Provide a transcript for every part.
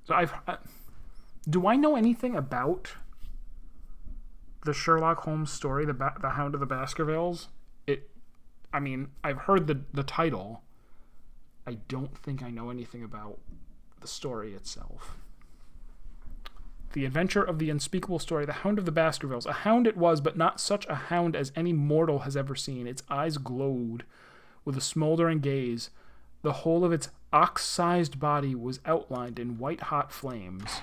So do I know anything about the Sherlock Holmes story, the Hound of the Baskervilles? I mean, I've heard the title. I don't think I know anything about the story itself. The adventure of the unspeakable story, the Hound of the Baskervilles. A hound it was, but not such a hound as any mortal has ever seen. Its eyes glowed with a smoldering gaze. The whole of its ox-sized body was outlined in white-hot flames.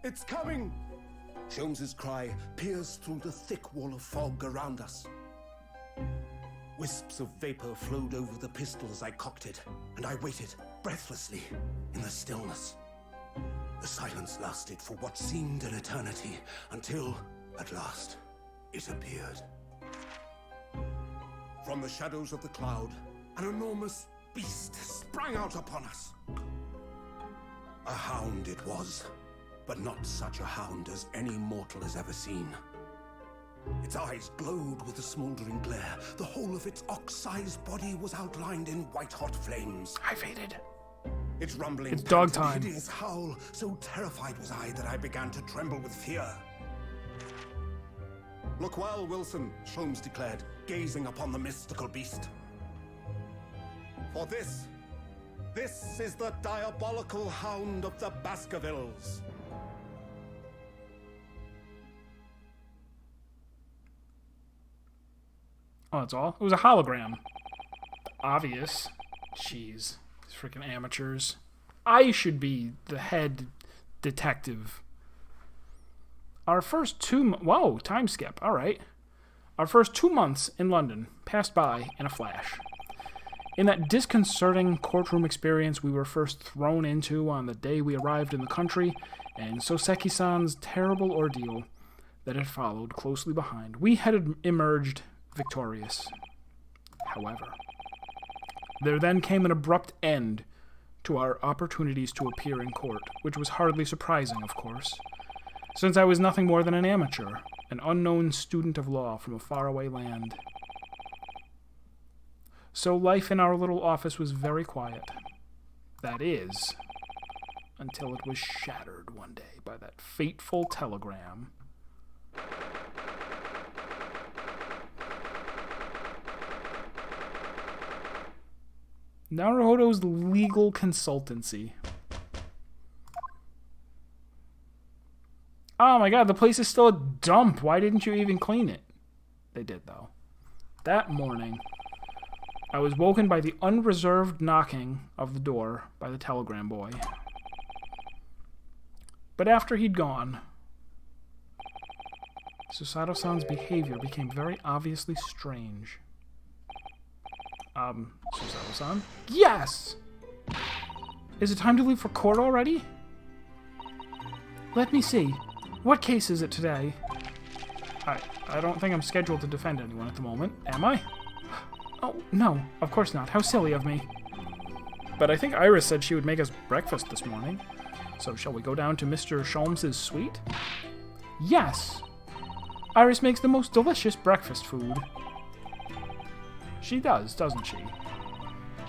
It's coming! Sholmes's cry pierced through the thick wall of fog around us. Wisps of vapor flowed over the pistol as I cocked it, and I waited breathlessly in the stillness. The silence lasted for what seemed an eternity, until, at last, it appeared. From the shadows of the cloud, an enormous beast sprang out upon us. A hound it was, but not such a hound as any mortal has ever seen. Its eyes glowed with a smoldering glare. The whole of its ox-sized body was outlined in white-hot flames. I faded. Its rumbling, it's dog time. Hideous howl. So terrified was I that I began to tremble with fear. Look well, Wilson, Sholmes declared, gazing upon the mystical beast. For this is the diabolical Hound of the Baskervilles. Oh, that's all? It was a hologram. Obvious. Jeez. These freaking amateurs. I should be the head detective. Our first 2 whoa, time skip. All right. Our first 2 months in London passed by in a flash. In that disconcerting courtroom experience we were first thrown into on the day we arrived in the country, and Soseki-san's terrible ordeal that had followed closely behind, we had emerged victorious. However, there then came an abrupt end to our opportunities to appear in court, which was hardly surprising, of course, since I was nothing more than an amateur, an unknown student of law from a faraway land. So life in our little office was very quiet. That is, until it was shattered one day by that fateful telegram. Naruhodo's legal consultancy. Oh my god, the place is still a dump. Why didn't you even clean it? They did, though. That morning, I was woken by the unreserved knocking of the door by the telegram boy. But after he'd gone, Susato-san's behavior became very obviously strange. Susato-san? Yes! Is it time to leave for court already? Let me see. What case is it today? I don't think I'm scheduled to defend anyone at the moment, am I? Oh, no, of course not. How silly of me. But I think Iris said she would make us breakfast this morning. So shall we go down to Mr. Sholmes's suite? Yes! Iris makes the most delicious breakfast food. She does, doesn't she?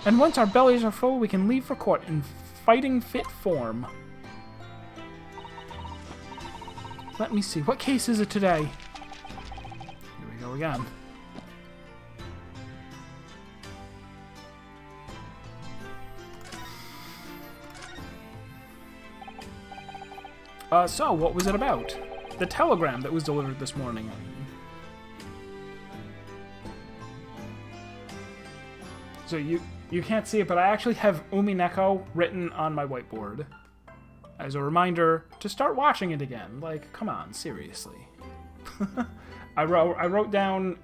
And once our bellies are full, we can leave for court in fighting fit form. Let me see. What case is it today? Here we go again. So, what was it about? The telegram that was delivered this morning, I mean. So you can't see it, but I actually have Umineko written on my whiteboard as a reminder to start watching it again. Like, come on, seriously. I wrote down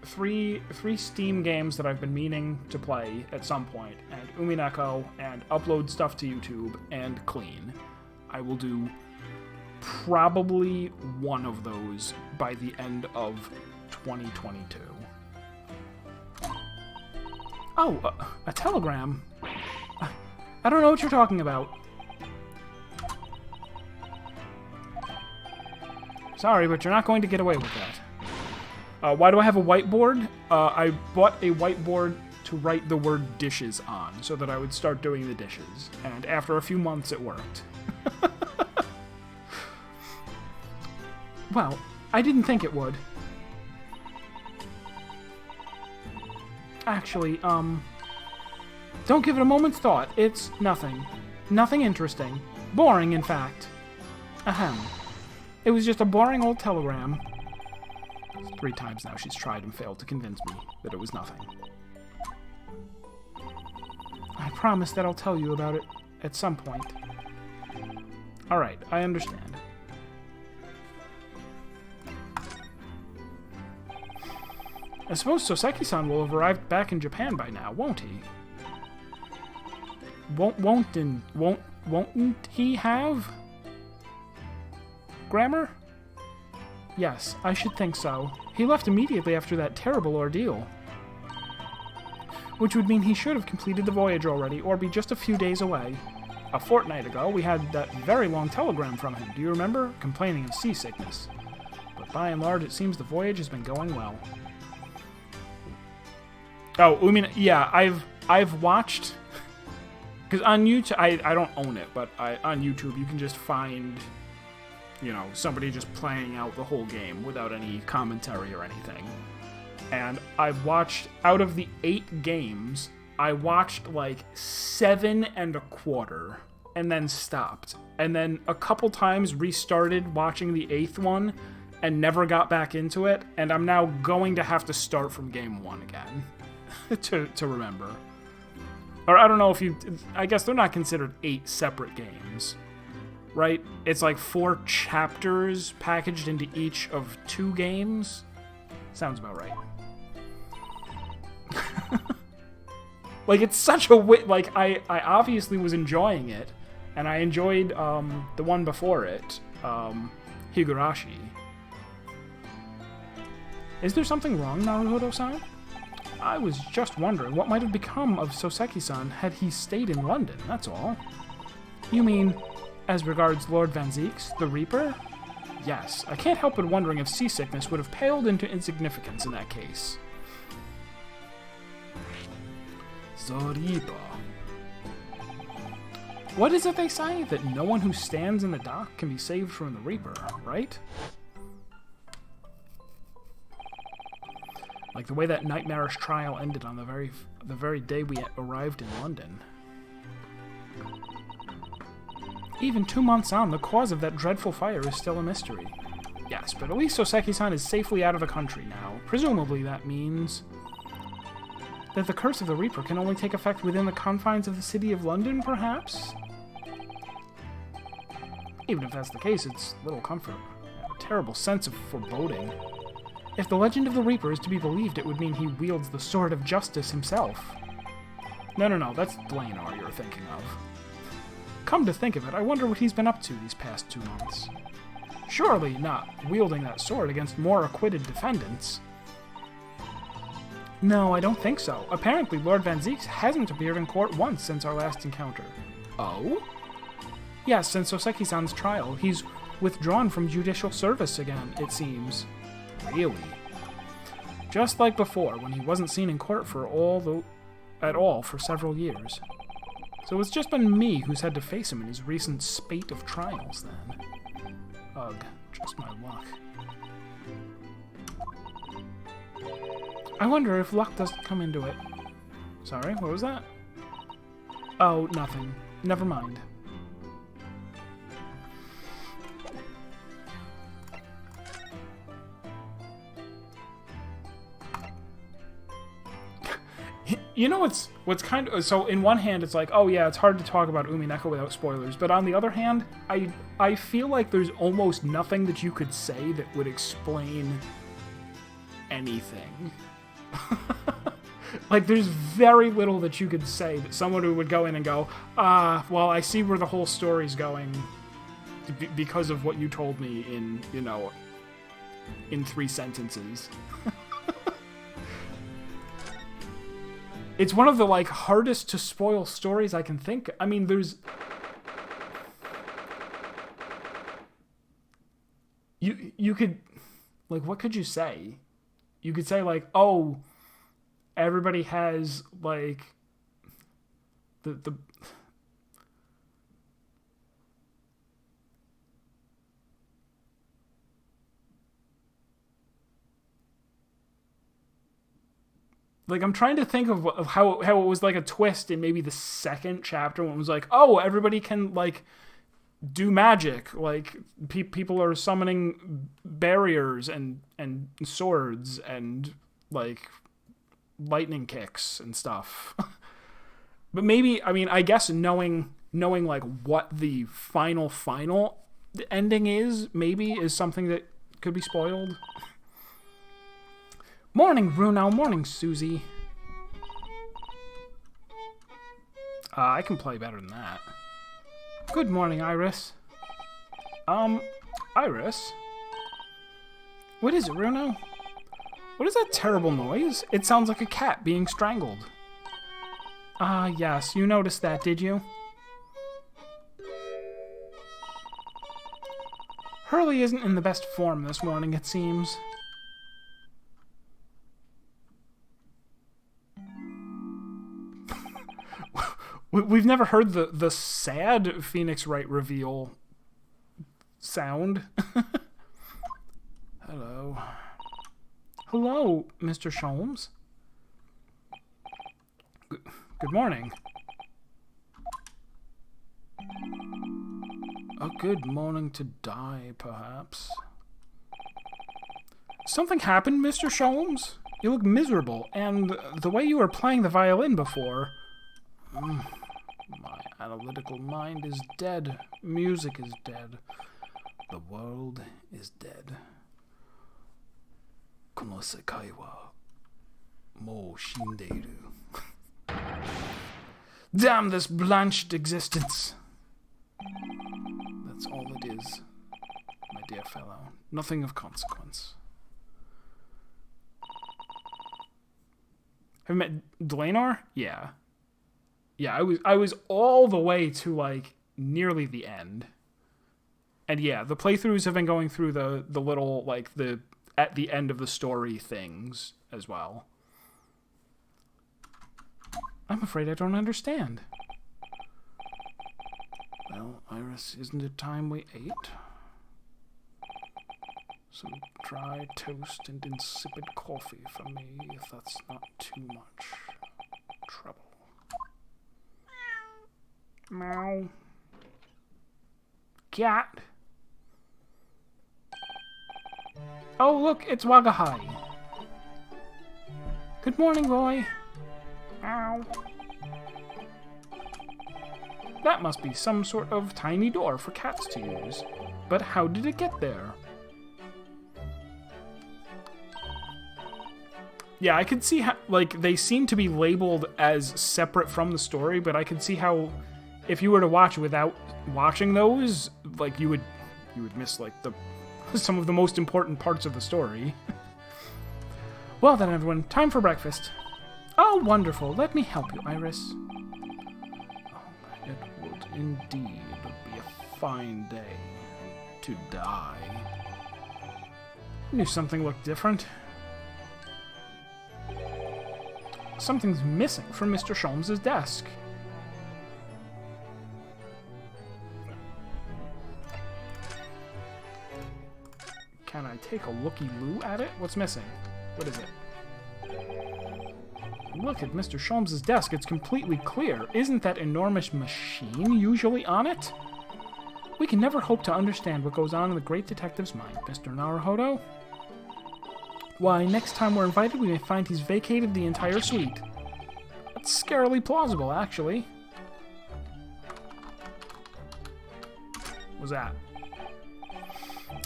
three Steam games that I've been meaning to play at some point, and Umineko, and upload stuff to YouTube, and clean. I will do probably one of those by the end of 2022. Oh, a telegram. I don't know what you're talking about. Sorry, but you're not going to get away with that. Why do I have a whiteboard? I bought a whiteboard to write the word dishes on so that I would start doing the dishes. And after a few months, it worked. Well, I didn't think it would. Actually, don't give it a moment's thought. It's nothing. Nothing interesting. Boring, in fact. Ahem. It was just a boring old telegram. 3 times now she's tried and failed to convince me that it was nothing. I promise that I'll tell you about it at some point. Alright, I understand. I suppose Soseki-san will have arrived back in Japan by now, won't he? Won't he have? Grammar? Yes, I should think so. He left immediately after that terrible ordeal. Which would mean he should have completed the voyage already, or be just a few days away. A fortnight ago, we had that very long telegram from him, do you remember? Complaining of seasickness. But by and large, it seems the voyage has been going well. Oh, I mean, yeah, I've watched... Because on YouTube, I don't own it, but on YouTube you can just find, you know, somebody just playing out the whole game without any commentary or anything. And I've watched, out of the 8 games, I watched like 7 1/4 and then stopped. And then a couple times restarted watching the 8th one and never got back into it. And I'm now going to have to start from game 1 again to remember. Or I don't know if you... I guess they're not considered 8 separate games, right? It's like 4 chapters packaged into each of 2 games. Sounds about right. Like, it's such a... Like, I obviously was enjoying it, and I enjoyed the one before it, Higurashi. Is there something wrong, Naruhodo-san? I was just wondering what might have become of Soseki-san had he stayed in London, that's all. You mean, as regards Lord Van Zieks, the Reaper? Yes, I can't help but wondering if seasickness would have paled into insignificance in that case. The Reaper. What is it they say? That no one who stands in the dock can be saved from the Reaper, right? Like the way that nightmarish trial ended on the very day we arrived in London. Even 2 months on, the cause of that dreadful fire is still a mystery. Yes, but at least Soseki-san is safely out of the country now. Presumably that means that the curse of the Reaper can only take effect within the confines of the city of London, perhaps? Even if that's the case, it's little comfort. A terrible sense of foreboding. If the legend of the Reaper is to be believed, it would mean he wields the sword of justice himself. No, that's Blainor you're thinking of. Come to think of it, I wonder what he's been up to these past 2 months. Surely not wielding that sword against more acquitted defendants. No, I don't think so. Apparently, Lord Van Zieks hasn't appeared in court once since our last encounter. Oh? Yes, since Soseki-san's trial, he's withdrawn from judicial service again, it seems. Really? Just like before, when he wasn't seen in court at all for several years. So it's just been me who's had to face him in his recent spate of trials, then. Ugh, just my luck. I wonder if luck doesn't come into it. Sorry, what was that? Oh, nothing. Never mind. You know what's kind of... So, in one hand, it's like, oh yeah, it's hard to talk about Umineko without spoilers. But on the other hand, I feel like there's almost nothing that you could say that would explain anything. Like, there's very little that you could say that someone who would go in and go, well, I see where the whole story's going because of what you told me in, you know, in 3 sentences. It's one of the, like, hardest to spoil stories I can think. I mean, there's... you could, like, what could you say? You could say, like, oh, everybody has, like, the like, I'm trying to think of how it was like a twist in maybe the second chapter when it was like, oh, everybody can, like, do magic. Like, people are summoning barriers and swords and, like, lightning kicks and stuff. But maybe, I mean, I guess knowing like what the final ending is, maybe is something that could be spoiled. Morning, Bruno. Morning, Susie. I can play better than that. Good morning, Iris. Iris? What is it, Bruno? What is that terrible noise? It sounds like a cat being strangled. Ah, yes, you noticed that, did you? Hurley isn't in the best form this morning, it seems. We've never heard the sad Phoenix Wright reveal sound. Hello. Hello, Mr. Sholmes. Good morning. A good morning to die, perhaps. Something happened, Mr. Sholmes? You look miserable, and the way you were playing the violin before... My analytical mind is dead. Music is dead. The world is dead. Kono sekai wa mou shindeiru. Damn this blanched existence. That's all it is, my dear fellow. Nothing of consequence. Have you met Dlanor? Yeah. Yeah, I was all the way to, like, nearly the end. And yeah, the playthroughs have been going through the little, like, the at the end of the story things as well. I'm afraid I don't understand. Well, Iris, isn't it time we ate? Some dry toast and insipid coffee for me, if that's not too much trouble. Meow. Cat. Oh, look, it's Wagahai. Good morning, boy. Ow. That must be some sort of tiny door for cats to use. But how did it get there? Yeah, I could see how, like, they seem to be labeled as separate from the story, but I could see how, if you were to watch without watching those, like, you would miss, like, some of the most important parts of the story. Well then, everyone, time for breakfast. Oh, wonderful. Let me help you, Iris. Oh, it would indeed be a fine day to die. I knew something looked different. Something's missing from Mr. Sholmes' desk. Can I take a looky-loo at it? What's missing? What is it? Look at Mr. Sholmes' desk. It's completely clear. Isn't that enormous machine usually on it? We can never hope to understand what goes on in the great detective's mind, Mr. Naruhodo. Why, next time we're invited, we may find he's vacated the entire suite. That's scarily plausible, actually. What's that?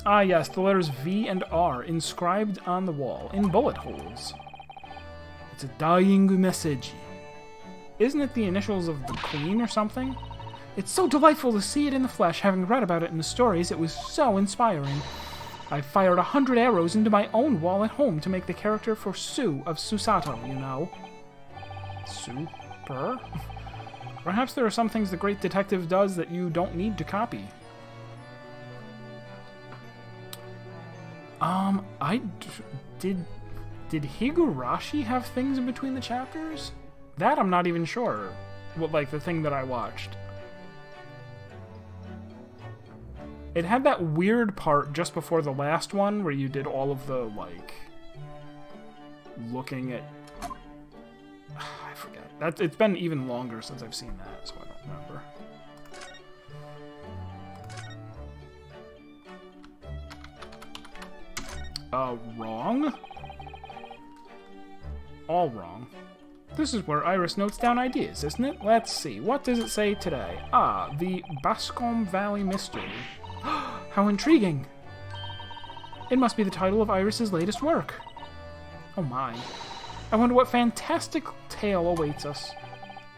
Ah, yes, the letters V and R inscribed on the wall in bullet holes. It's a dying message. Isn't it the initials of the Queen or something? It's so delightful to see it in the flesh, having read about it in the stories. It was so inspiring. I fired 100 arrows into my own wall at home to make the character for Sue of Susato, you know. Super? Perhaps there are some things the great detective does that you don't need to copy. Did Higurashi have things in between the chapters? That I'm not even sure. What, like the thing that I watched. It had that weird part just before the last one where you did all of the, like, looking at... I forget. It's been even longer since I've seen that, so I don't remember. Wrong? All wrong. This is where Iris notes down ideas, isn't it? Let's see. What does it say today? Ah, the Bascom Valley Mystery. How intriguing! It must be the title of Iris's latest work. Oh my. I wonder what fantastic tale awaits us.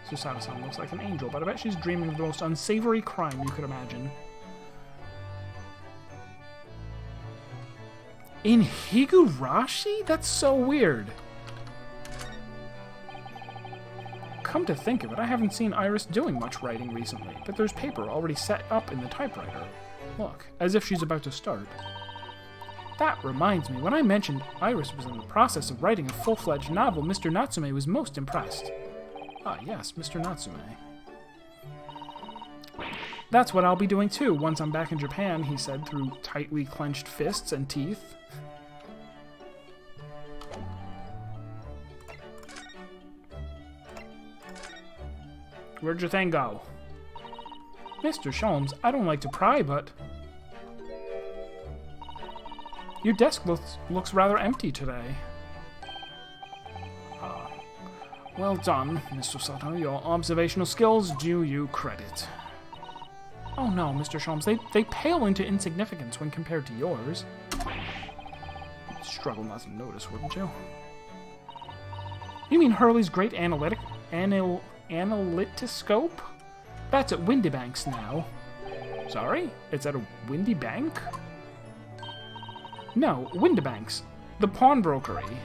Susada-san looks like an angel, but I bet she's dreaming of the most unsavory crime you could imagine. In Higurashi? That's so weird. Come to think of it, I haven't seen Iris doing much writing recently, but there's paper already set up in the typewriter. Look, as if she's about to start. That reminds me, when I mentioned Iris was in the process of writing a full-fledged novel, Mr. Natsume was most impressed. Ah, yes, Mr. Natsume. That's what I'll be doing too, once I'm back in Japan, he said through tightly clenched fists and teeth. Where'd your thing go? Mr. Sholmes, I don't like to pry, but... Your desk looks rather empty today. Well done, Mr. Sato. Your observational skills do you credit. Oh no, Mr. Sholmes, they pale into insignificance when compared to yours. You'd struggle not to notice, wouldn't you? You mean Hurley's great analytoscope? That's at Windy Banks now. Sorry? It's at a Windy Bank? No, Windy Banks. The pawnbrokery.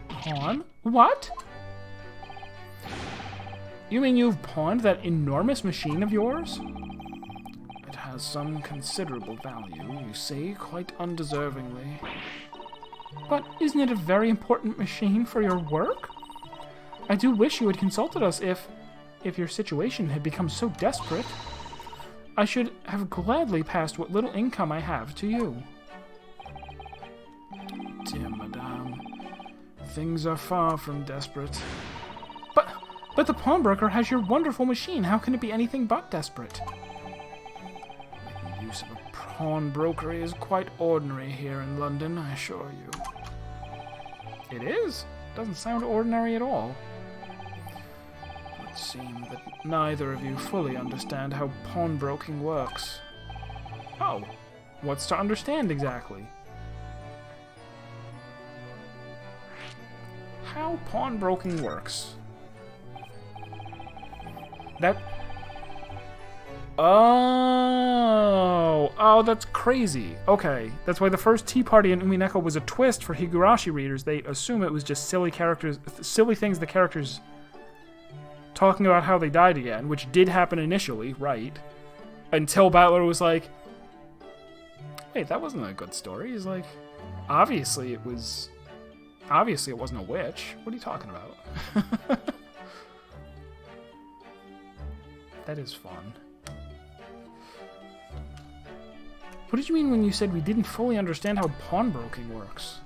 Pawn? What? You mean you've pawned that enormous machine of yours? It has some considerable value, you see, quite undeservingly. But isn't it a very important machine for your work? I do wish you had consulted us if your situation had become so desperate. I should have gladly passed what little income I have to you. Dear madame, things are far from desperate. But the pawnbroker has your wonderful machine. How can it be anything but desperate? Making use of a pawnbrokery is quite ordinary here in London, I assure you. It is? Doesn't sound ordinary at all. It would seem that neither of you fully understand how pawnbroking works. Oh, what's to understand exactly? How pawnbroking works. Oh, that's crazy. Okay, that's why the first Tea Party in Umineko was a twist for Higurashi readers. They assume it was just silly things the characters talking about how they died again, which did happen initially, right? Until Battler was like, wait, that wasn't a good story. He's like, obviously it wasn't a witch. What are you talking about? That is fun. What did you mean when you said we didn't fully understand how pawnbroking works?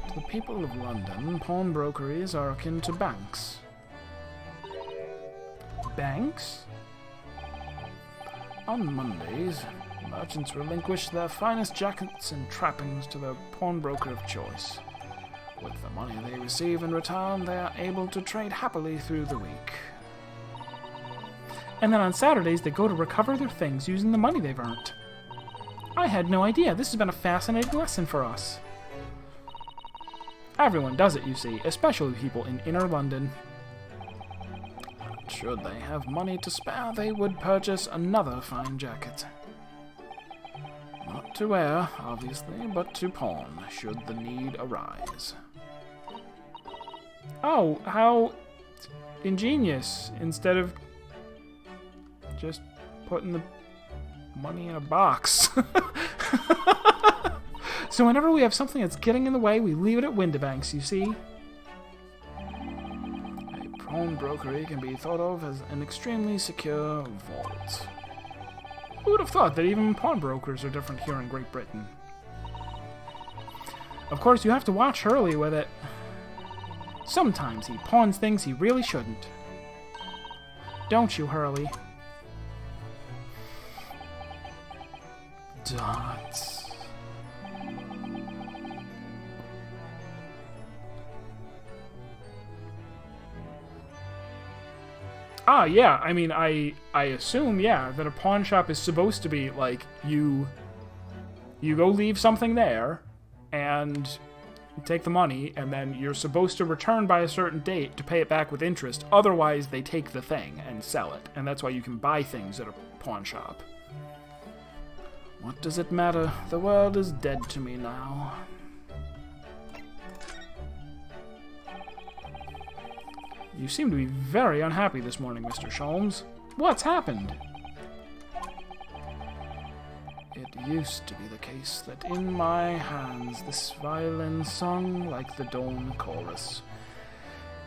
To the people of London, pawnbrokeries are akin to banks. Banks? On Mondays, merchants relinquish their finest jackets and trappings to their pawnbroker of choice. With the money they receive in return, they are able to trade happily through the week. And then on Saturdays, they go to recover their things using the money they've earned. I had no idea. This has been a fascinating lesson for us. Everyone does it, you see, especially people in inner London. Should they have money to spare, they would purchase another fine jacket. Not to wear, obviously, but to pawn, should the need arise. Oh, how ingenious. Instead of just putting the money in a box. So whenever we have something that's getting in the way, we leave it at Windibanks, you see? A pawnbrokery can be thought of as an extremely secure vault. Who would have thought that even pawnbrokers are different here in Great Britain? Of course, you have to watch Hurley with it. Sometimes he pawns things he really shouldn't. Don't you, Hurley? Dots. Ah, yeah, I mean, I assume, yeah, that a pawn shop is supposed to be, like, you go leave something there, and take the money, and then you're supposed to return by a certain date to pay it back with interest, otherwise they take the thing and sell it, and that's why you can buy things at a pawn shop. What does it matter? The world is dead to me now. You seem to be very unhappy this morning, Mr. Sholmes. What's happened? It used to be the case that in my hands this violin sung like the dawn chorus.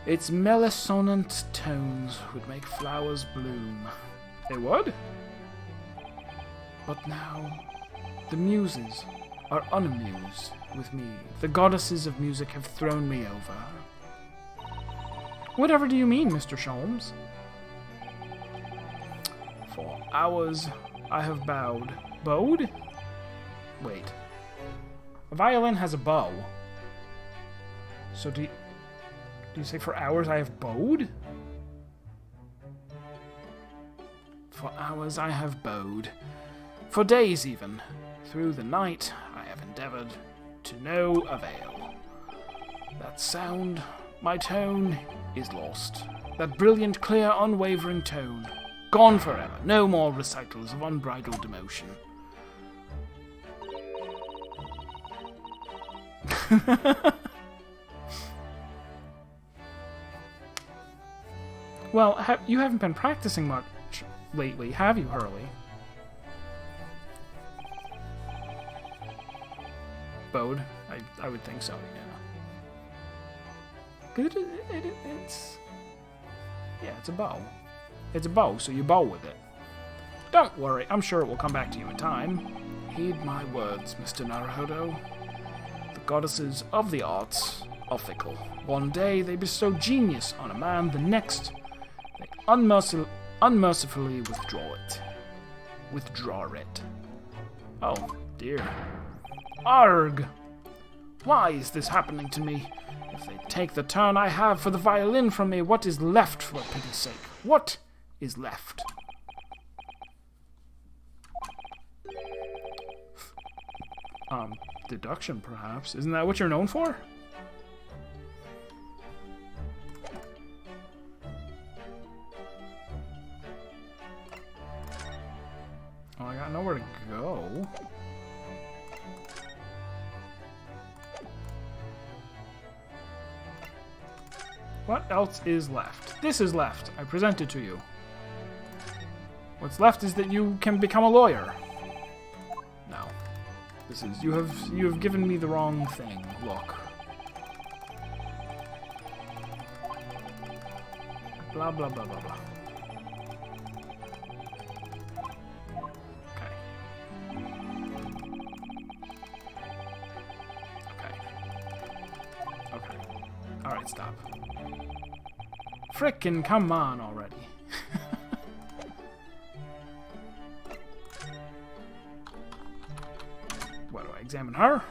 Its melissonant tones would make flowers bloom. They would? But now, the muses are unamused with me. The goddesses of music have thrown me over. Whatever do you mean, Mr. Sholmes? For hours I have bowed. Bowed? Wait. A violin has a bow. So do you say for hours I have bowed? For hours I have bowed. For days even. Through the night I have endeavored to no avail. That sound, my tone, is lost. That brilliant, clear, unwavering tone. Gone forever. No more recitals of unbridled emotion. Well, you haven't been practicing much lately, have you, Hurley? Bowed? I would think so, yeah. It's a bow. It's a bow, so you bow with it. Don't worry, I'm sure it will come back to you in time. Heed my words, Mr. Naruhodo. The goddesses of the arts are fickle. One day they bestow genius on a man, the next they unmercifully withdraw it. Oh, dear. Arg! Why is this happening to me? If they take the turn I have for the violin from me, what is left, for pity's sake? What is left? Deduction, perhaps. Isn't that what you're known for? Oh, I got nowhere to go. What else is left? This is left. I present it to you. What's left is that you can become a lawyer. No. This is you have given me the wrong thing. Look. Blah blah blah blah blah. Okay. Alright, stop. Frickin' come on already. What, do I examine her?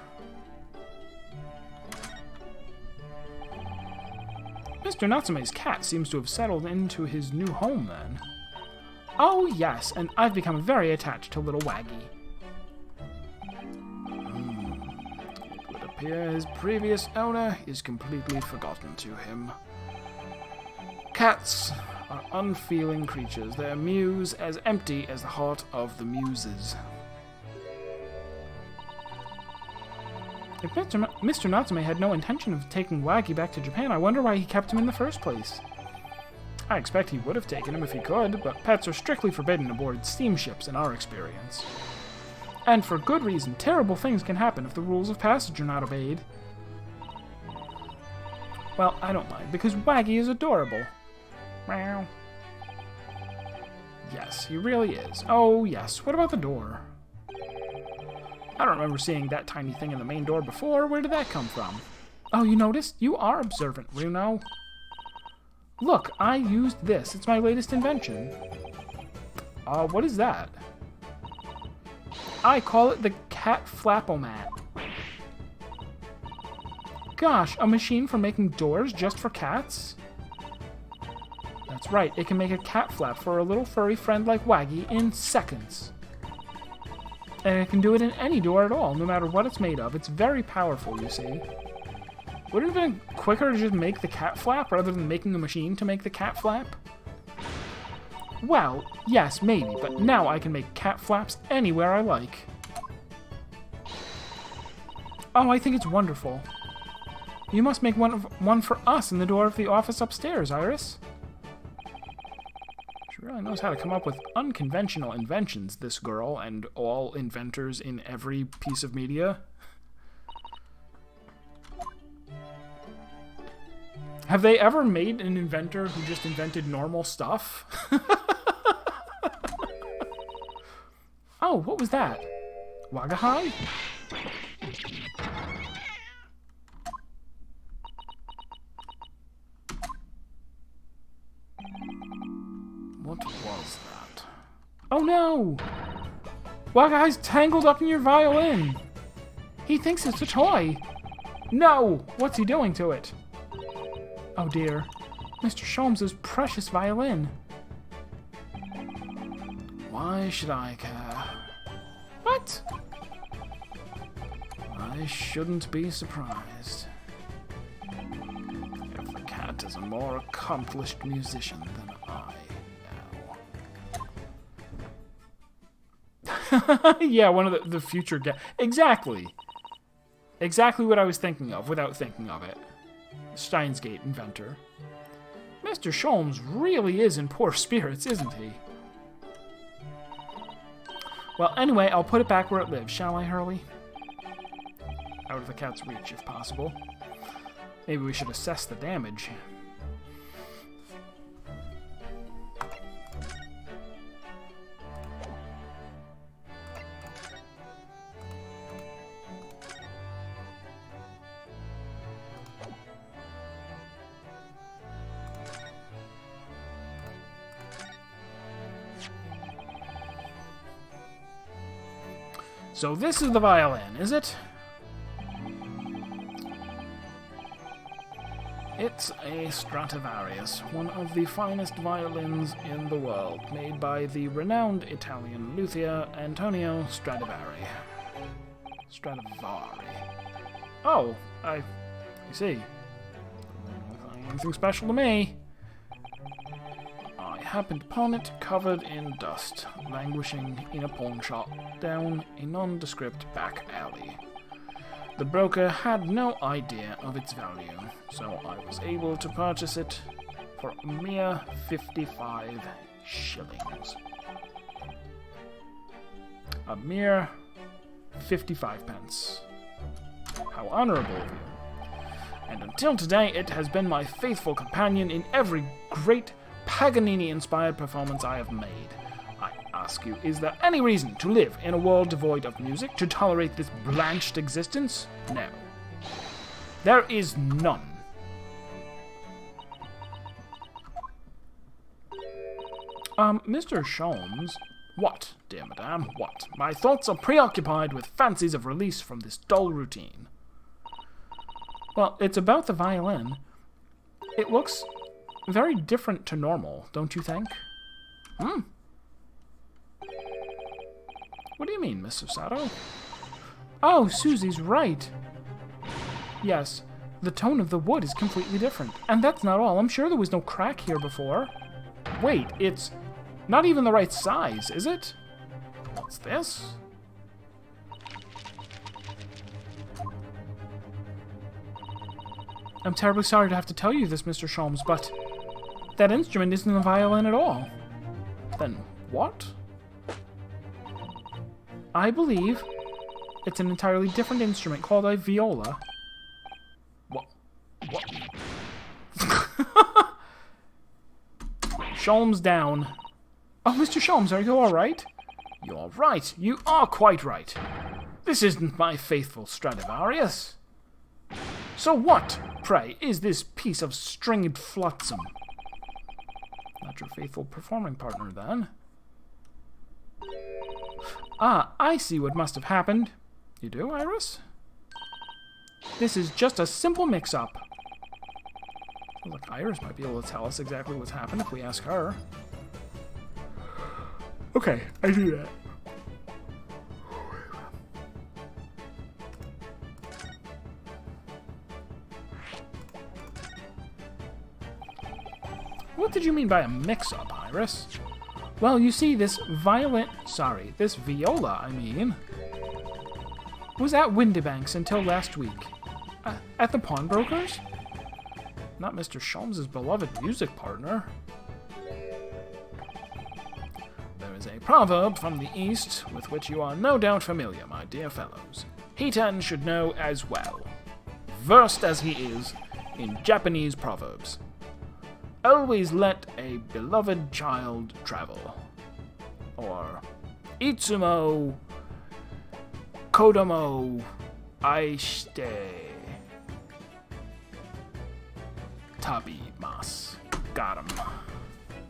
Mr. Natsume's cat seems to have settled into his new home then. Oh yes, and I've become very attached to little Waggy. It would appear his previous owner is completely forgotten to him. Cats are unfeeling creatures. Their mews as empty as the heart of the muses. If Mr. Natsume had no intention of taking Waggy back to Japan, I wonder why he kept him in the first place. I expect he would have taken him if he could, but pets are strictly forbidden aboard steamships in our experience. And for good reason. Terrible things can happen if the rules of passage are not obeyed. Well, I don't mind, because Waggy is adorable. Meow. Yes, he really is. Oh, yes. What about the door? I don't remember seeing that tiny thing in the main door before. Where did that come from? Oh, you noticed? You are observant, Runo. Look, I used this. It's my latest invention. What is that? I call it the Cat Flapomat. Gosh, a machine for making doors just for cats? That's right, it can make a cat flap for a little furry friend like Waggy in seconds. And it can do it in any door at all, no matter what it's made of. It's very powerful, you see. Wouldn't it have been quicker to just make the cat flap rather than making a machine to make the cat flap? Well, yes, maybe, but now I can make cat flaps anywhere I like. Oh, I think it's wonderful. You must make one for us in the door of the office upstairs, Iris. She really knows how to come up with unconventional inventions, this girl, and all inventors in every piece of media. Have they ever made an inventor who just invented normal stuff? Oh, what was that? Wagahai? What was that? Oh no! Wagahai's tangled up in your violin! He thinks it's a toy! No! What's he doing to it? Oh dear. Mr. Sholmes's precious violin. Why should I care? What? I shouldn't be surprised. If the cat is a more accomplished musician than I am. Yeah, one of the future Exactly. Exactly what I was thinking of without thinking of it. Steins Gate inventor. Mr. Sholmes really is in poor spirits, isn't he? Well, anyway, I'll put it back where it lives, shall I, Hurley? Out of the cat's reach, if possible. Maybe we should assess the damage. So this is the violin, is it? It's a Stradivarius, one of the finest violins in the world, made by the renowned Italian luthier Antonio Stradivari. Oh, I see. Anything special to me. I happened upon it covered in dust, languishing in a pawn shop down a nondescript back alley. The broker had no idea of its value, so I was able to purchase it for a mere 55 shillings. A mere 55 pence. How honorable of you. And until today, it has been my faithful companion in every great Paganini-inspired performance I have made. I ask you, is there any reason to live in a world devoid of music, to tolerate this blanched existence? No. There is none. Mr. Sholmes? What, dear madame, what? My thoughts are preoccupied with fancies of release from this dull routine. Well, it's about the violin. It looks very different to normal, don't you think? What do you mean, Miss Osato? Oh, Susie's right. Yes, the tone of the wood is completely different. And that's not all. I'm sure there was no crack here before. Wait, it's not even the right size, is it? What's this? I'm terribly sorry to have to tell you this, Mr. Sholmes, but that instrument isn't a violin at all. Then what? I believe it's an entirely different instrument called a viola. What? Sholmes down. Oh, Mr. Sholmes, are you alright? You're right. You are quite right. This isn't my faithful Stradivarius. So what, pray, is this piece of stringed flotsam? Not your faithful performing partner, then. Ah, I see what must have happened. You do, Iris? This is just a simple mix-up. Look, Iris might be able to tell us exactly what's happened if we ask her. Okay, I do that. What did you mean by a mix-up, Iris? Well, you see, this viola, I mean, was at Windibank's until last week. At the pawnbroker's? Not Mr. Sholmes' beloved music partner. There is a proverb from the East with which you are no doubt familiar, my dear fellows. Heaton should know as well, versed as he is in Japanese proverbs. Always let a beloved child travel. Or, Itsumo Kodomo Aishite Tabimasu. Got him.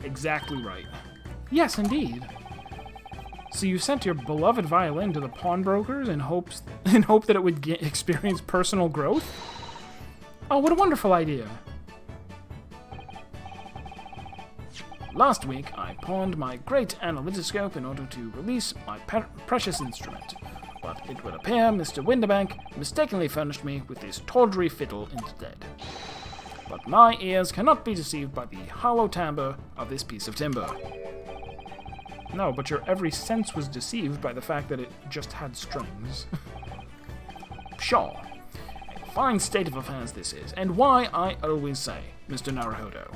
Exactly right. Yes, indeed. So you sent your beloved violin to the pawnbrokers in hope that it would experience personal growth? Oh, what a wonderful idea. Last week, I pawned my great analytoscope in order to release my precious instrument, but it would appear Mr. Windibank mistakenly furnished me with this tawdry fiddle instead. But my ears cannot be deceived by the hollow timbre of this piece of timber. No, but your every sense was deceived by the fact that it just had strings. Pshaw. A fine state of affairs this is, and why I always say, Mr. Naruhodo,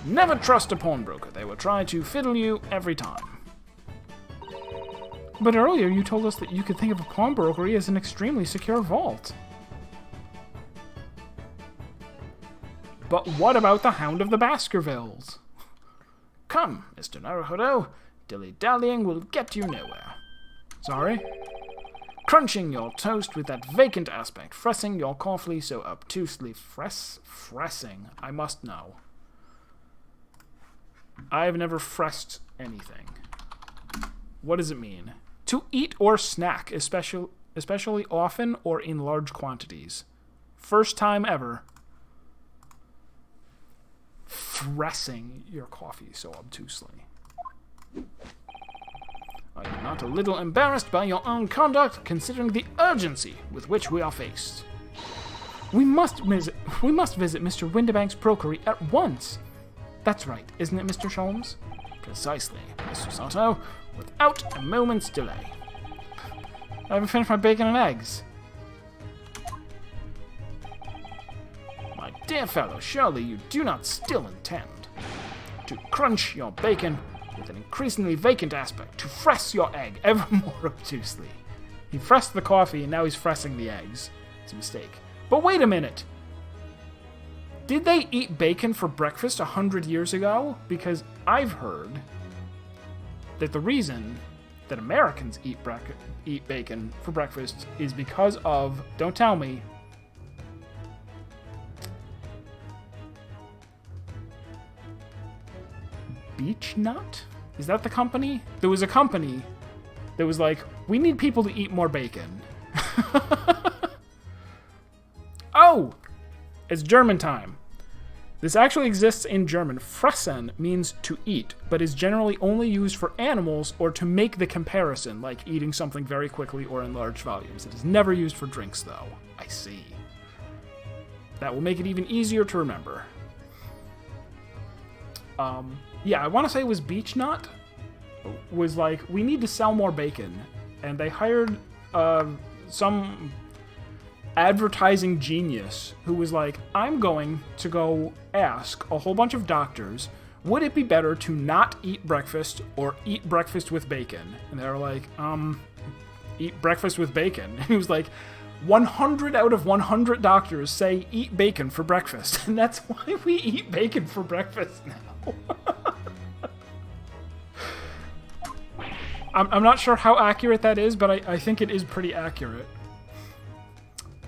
never trust a pawnbroker. They will try to fiddle you every time. But earlier you told us that you could think of a pawnbrokery as an extremely secure vault. But what about the Hound of the Baskervilles? Come, Mr. Naruhodo, dilly-dallying will get you nowhere. Sorry? Crunching your toast with that vacant aspect, fressing your coffee so obtusely fressing, I must know. I've never fressed anything. What does it mean? To eat or snack, especially often or in large quantities. First time ever. Fressing your coffee so obtusely. Are you not a little embarrassed by your own conduct, considering the urgency with which we are faced? We must visit Mr. Windibank's brokery at once. That's right, isn't it, Mr. Sholmes? Precisely, Mr. Sato, without a moment's delay. I haven't finished my bacon and eggs. My dear fellow, surely you do not still intend to crunch your bacon with an increasingly vacant aspect, to fress your egg ever more obtusely. He fressed the coffee and now he's fressing the eggs. It's a mistake. But wait a minute! Did they eat bacon for breakfast 100 years ago? Because I've heard that the reason that Americans eat bacon for breakfast is because of, don't tell me, Beech Nut? Is that the company? There was a company that was like, we need people to eat more bacon. Oh! It's German time. This actually exists in German. Fressen means to eat, but is generally only used for animals or to make the comparison, like eating something very quickly or in large volumes. It is never used for drinks, though. I see. That will make it even easier to remember. Yeah, I want to say it was Beech Nut. Was like, we need to sell more bacon. And they hired some advertising genius who was like, I'm going to go ask a whole bunch of doctors would it be better to not eat breakfast or eat breakfast with bacon? And they were like, eat breakfast with bacon. And he was like, 100 out of 100 doctors say eat bacon for breakfast. And that's why we eat bacon for breakfast now. I'm not sure how accurate that is, but I think it is pretty accurate.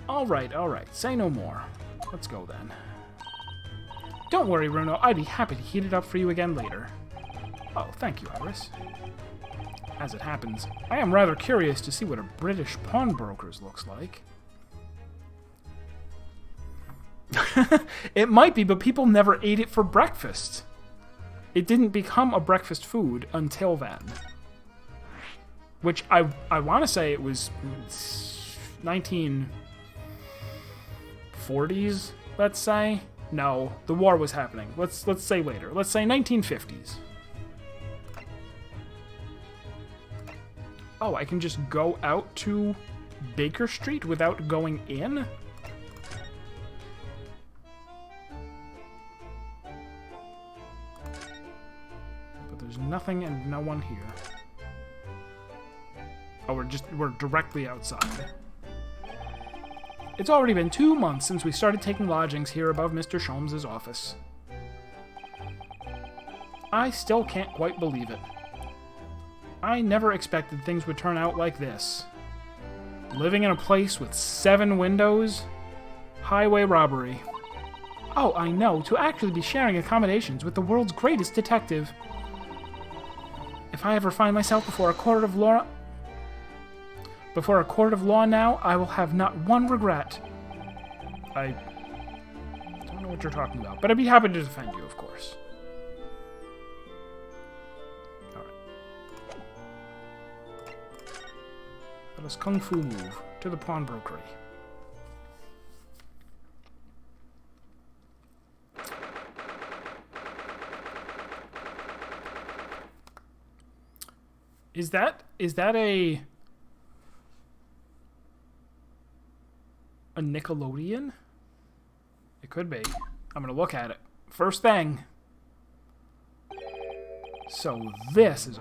All right. Say no more. Let's go then. Don't worry, Bruno. I'd be happy to heat it up for you again later. Oh, thank you, Iris. As it happens, I am rather curious to see what a British pawnbroker's looks like. It might be, but people never ate it for breakfast. It didn't become a breakfast food until then. Which I want to say it was 1940s, let's say. No, the war was happening. Let's say later. Let's say 1950s. Oh, I can just go out to Baker Street without going in? But there's nothing and no one here. Oh, we're directly outside. It's already been 2 months since we started taking lodgings here above Mr. Sholmes' office. I still can't quite believe it. I never expected things would turn out like this. Living in a place with 7 windows? Highway robbery. Oh, I know, to actually be sharing accommodations with the world's greatest detective. If I ever find myself before a court of law now, I will have not one regret. I don't know what you're talking about, but I'd be happy to defend you, of course. Alright. Let us kung fu move to the pawnbrokery. Is that a Nickelodeon? It could be. I'm gonna look at it. First thing. So this is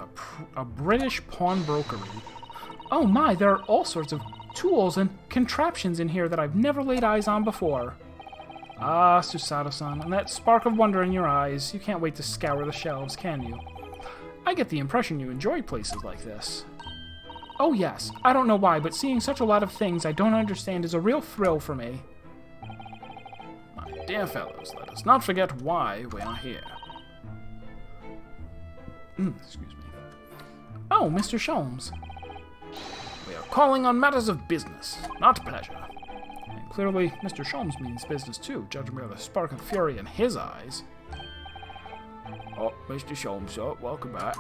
a British pawnbrokery. Oh my, there are all sorts of tools and contraptions in here that I've never laid eyes on before. Ah, Susato-san, and that spark of wonder in your eyes. You can't wait to scour the shelves, can you? I get the impression you enjoy places like this. Oh yes, I don't know why, but seeing such a lot of things I don't understand is a real thrill for me. My dear fellows, let us not forget why we are here. Excuse me. Oh, Mr. Sholmes. We are calling on matters of business, not pleasure. And clearly, Mr. Sholmes means business too, judging by the spark of fury in his eyes. Oh, Mr. Sholmes, sir, welcome back.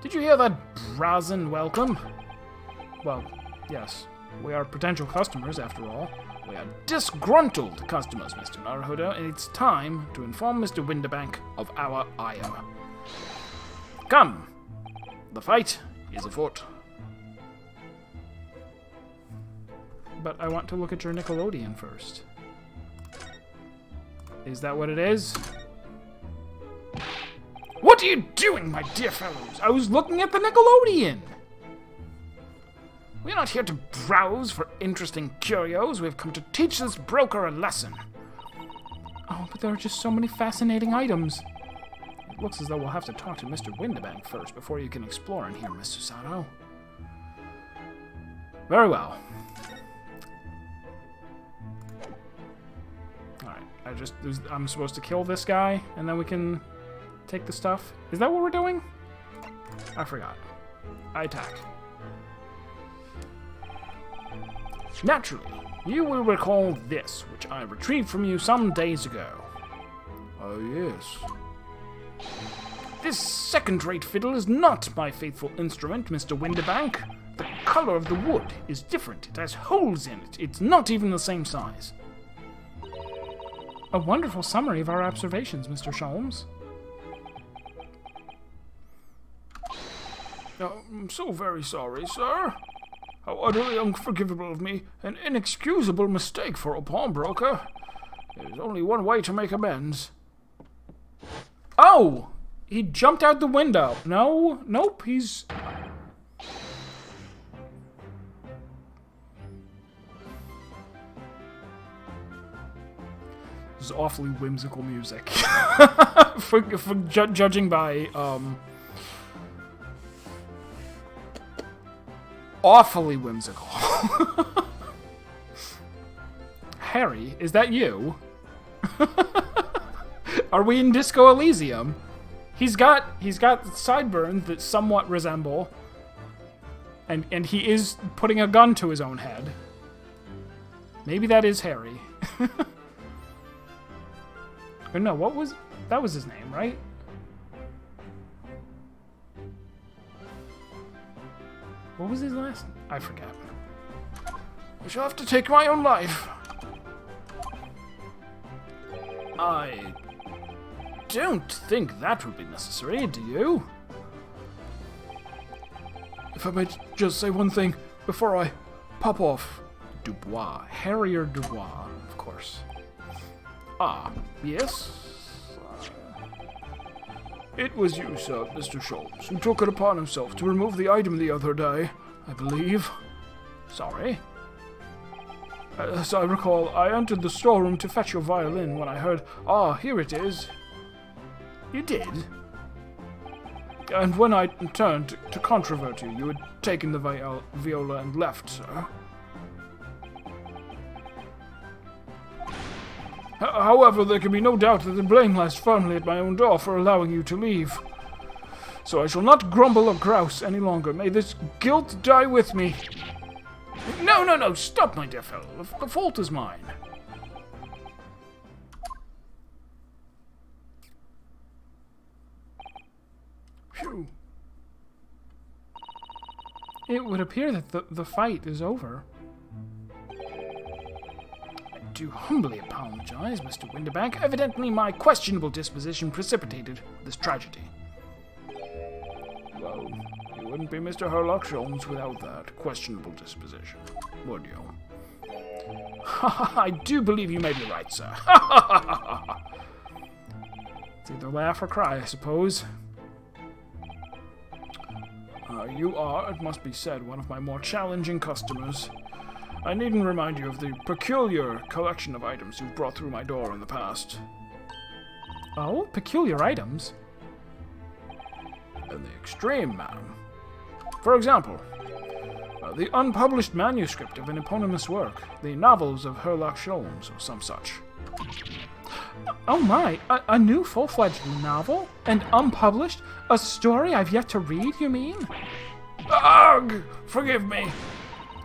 Did you hear that brazen welcome? Well, yes. We are potential customers, after all. We are disgruntled customers, Mr. Naruhodo, and it's time to inform Mr. Winterbank of our ire. Come! The fight is afoot. But I want to look at your Nickelodeon first. Is that what it is? What are you doing, my dear fellows? I was looking at the Nickelodeon! We're not here to browse for interesting curios. We've come to teach this broker a lesson. Oh, but there are just so many fascinating items. It looks as though we'll have to talk to Mr. Winterbank first before you can explore in here, Miss Susato. Very well. Alright, I'm supposed to kill this guy, and then we can take the stuff. Is that what we're doing? I forgot. I attack. Naturally, you will recall this, which I retrieved from you some days ago. Oh, yes. This second-rate fiddle is not my faithful instrument, Mr. Winterbank. The color of the wood is different. It has holes in it. It's not even the same size. A wonderful summary of our observations, Mr. Sholmes. I'm so very sorry, sir. How utterly unforgivable of me. An inexcusable mistake for a pawnbroker. There's only one way to make amends. No! He jumped out the window. No, nope, he's... This is awfully whimsical music. for judging by, awfully whimsical. Harry, is that you? Are we in Disco Elysium? He's got sideburns that somewhat resemble, and he is putting a gun to his own head. Maybe that is Harry. Or no, that was his name, right? What was his last? I forget. I shall have to take my own life. I don't think that would be necessary, do you? If I might just say one thing before I pop off. Dubois. Harry or Dubois, of course. Ah, yes? It was you, sir, Mr. Sholmes, who took it upon himself to remove the item the other day, I believe. Sorry. As I recall, I entered the storeroom to fetch your violin when I heard, "Ah, here it is." You did? And when I turned to controvert you, you had taken the viola and left, sir. However, there can be no doubt that the blame lies firmly at my own door for allowing you to leave. So I shall not grumble or grouse any longer. May this guilt die with me. No, stop, my dear fellow. The fault is mine. Phew. It would appear that the fight is over. I do humbly apologize, Mr. Winterbank. Evidently my questionable disposition precipitated this tragedy. Well, you wouldn't be Mr. Sherlock Holmes without that questionable disposition, would you? I do believe you may be right, sir. It's either laugh or cry, I suppose. You are, it must be said, one of my more challenging customers. I needn't remind you of the peculiar collection of items you've brought through my door in the past. Oh, peculiar items? In the extreme, madam. For example, the unpublished manuscript of an eponymous work, the novels of Sherlock Holmes, or some such. Oh my, a new full-fledged novel? And unpublished? A story I've yet to read, you mean? Ugh! Forgive me.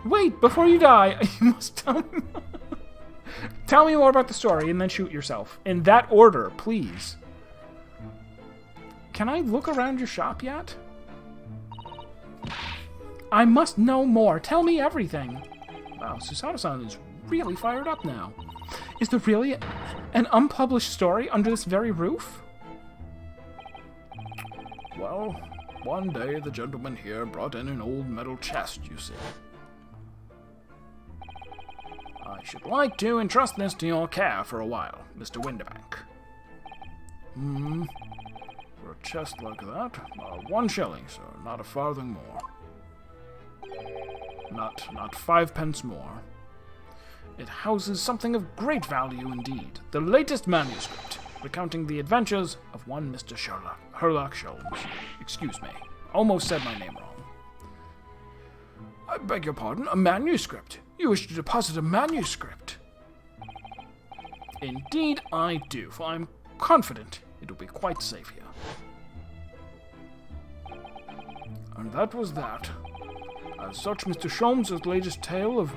Wait, before you die, you must tell me... Tell me more about the story and then shoot yourself. In that order, please. Can I look around your shop yet? I must know more. Tell me everything. Wow, Susato-san is really fired up now. Is there really an unpublished story under this very roof? Well, one day the gentleman here brought in an old metal chest, you see. I should like to entrust this to your care for a while, Mr. Winterbank. For a chest like that, 1 shilling, sir, not a farthing more. Not 5 pence more. It houses something of great value indeed. The latest manuscript, recounting the adventures of one Mr. Sherlock Holmes. Excuse me. Almost said my name wrong. I beg your pardon, a manuscript? You wish to deposit a manuscript? Indeed I do, for I am confident it will be quite safe here. And that was that. As such, Mr. Sholmes' latest tale of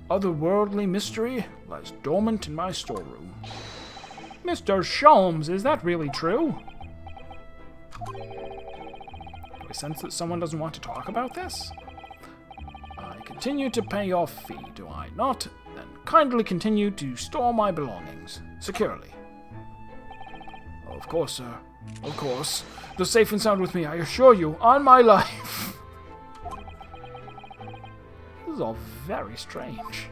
otherworldly mystery lies dormant in my storeroom. Mr. Sholmes, is that really true? Do I sense that someone doesn't want to talk about this? I continue to pay your fee, do I not? Then kindly continue to store my belongings securely. Of course, sir. Of course. They're safe and sound with me, I assure you, on my life. This is all very strange.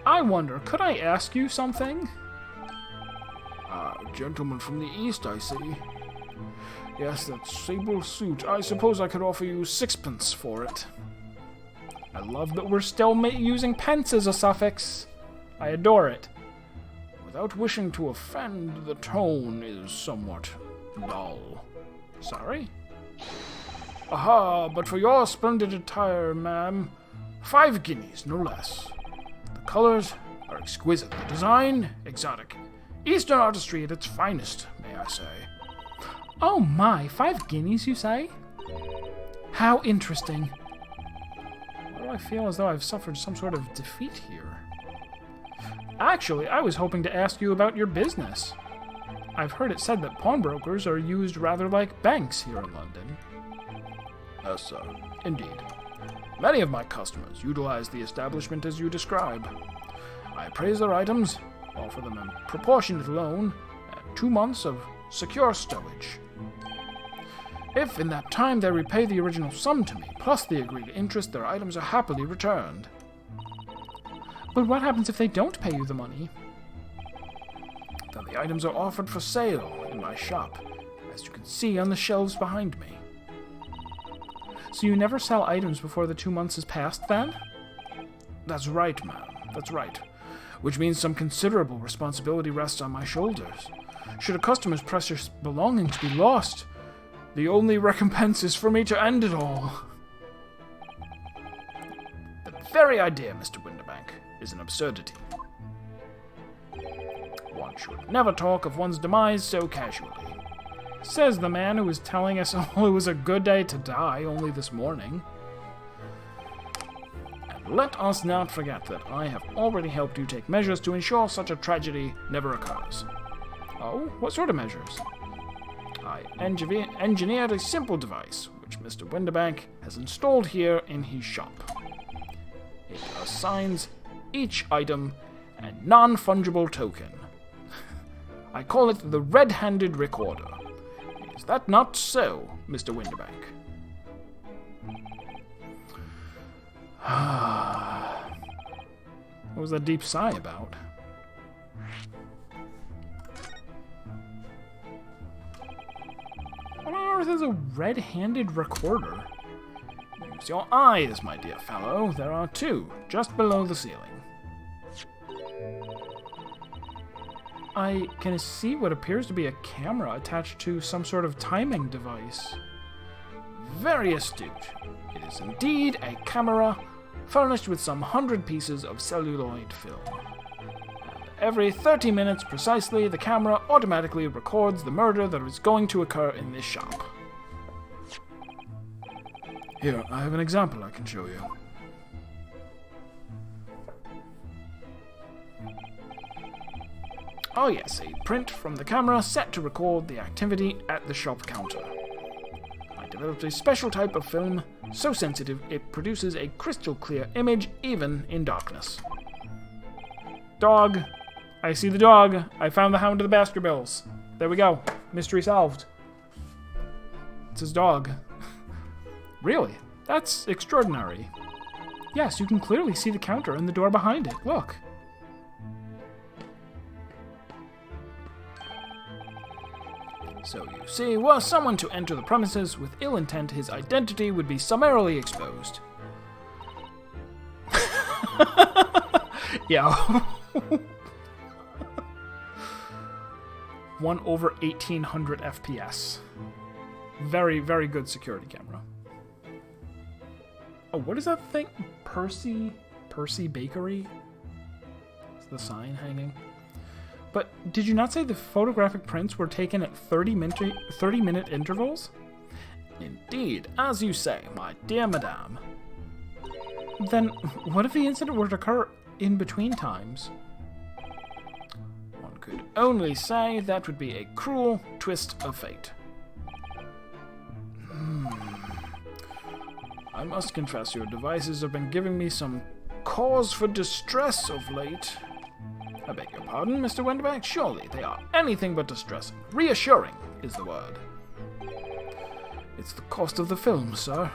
I wonder, could I ask you something? Gentleman from the east, I see. Yes, that sable suit. I suppose I could offer you 6pence for it. I love that we're still using pence as a suffix. I adore it. Without wishing to offend, the tone is somewhat dull. Sorry? Aha, but for your splendid attire, ma'am, 5 guineas, no less. The colors are exquisite, the design exotic. Eastern artistry at its finest, may I say. Oh my, 5 guineas, you say? How interesting. Why do I feel as though I've suffered some sort of defeat here? Actually, I was hoping to ask you about your business. I've heard it said that pawnbrokers are used rather like banks here in London. Yes, sir. Indeed. Many of my customers utilize the establishment as you describe. I appraise their items, offer them a proportionate loan, and 2 months of secure stowage. If in that time they repay the original sum to me, plus the agreed interest, their items are happily returned. But what happens if they don't pay you the money? Then the items are offered for sale in my shop, as you can see on the shelves behind me. So you never sell items before the 2 months has passed, then? That's right, ma'am. That's right. Which means some considerable responsibility rests on my shoulders. Should a customer's precious belongings be lost, the only recompense is for me to end it all. The very idea, Mr. Winterbank, is an absurdity. One should never talk of one's demise so casually. Says the man who was telling us all it was a good day to die only this morning. And let us not forget that I have already helped you take measures to ensure such a tragedy never occurs. Oh? What sort of measures? I engineered a simple device, which Mr. Winterbank has installed here in his shop. It assigns each item a non-fungible token. I call it the red-handed recorder. Is that not so, Mr. Winterbank? What was that deep sigh about? What on earth is a red-handed recorder? Use your eyes, my dear fellow. There are 2, just below the ceiling. I can see what appears to be a camera attached to some sort of timing device. Very astute. It is indeed a camera furnished with some 100 pieces of celluloid film. And every 30 minutes precisely, the camera automatically records the murder that is going to occur in this shop. Here, I have an example I can show you. Oh yes, a print from the camera set to record the activity at the shop counter. I developed a special type of film, so sensitive it produces a crystal clear image even in darkness. Dog. I see the dog. I found the Hound of the Baskervilles. There we go. Mystery solved. It's his dog. Really? That's extraordinary. Yes, you can clearly see the counter and the door behind it. Look. So you see, were someone to enter the premises with ill intent, his identity would be summarily exposed. Yeah. 1/1800 FPS. Very, very good security camera. Oh, what is that thing? Percy Bakery? Is the sign hanging? But did you not say the photographic prints were taken at 30-minute intervals? Indeed, as you say, my dear madame. Then what if the incident were to occur in between times? One could only say that would be a cruel twist of fate. I must confess your devices have been giving me some cause for distress of late. I beg your pardon, Mr. Winterbank. Surely they are anything but distressing. Reassuring is the word. It's the cost of the film, sir.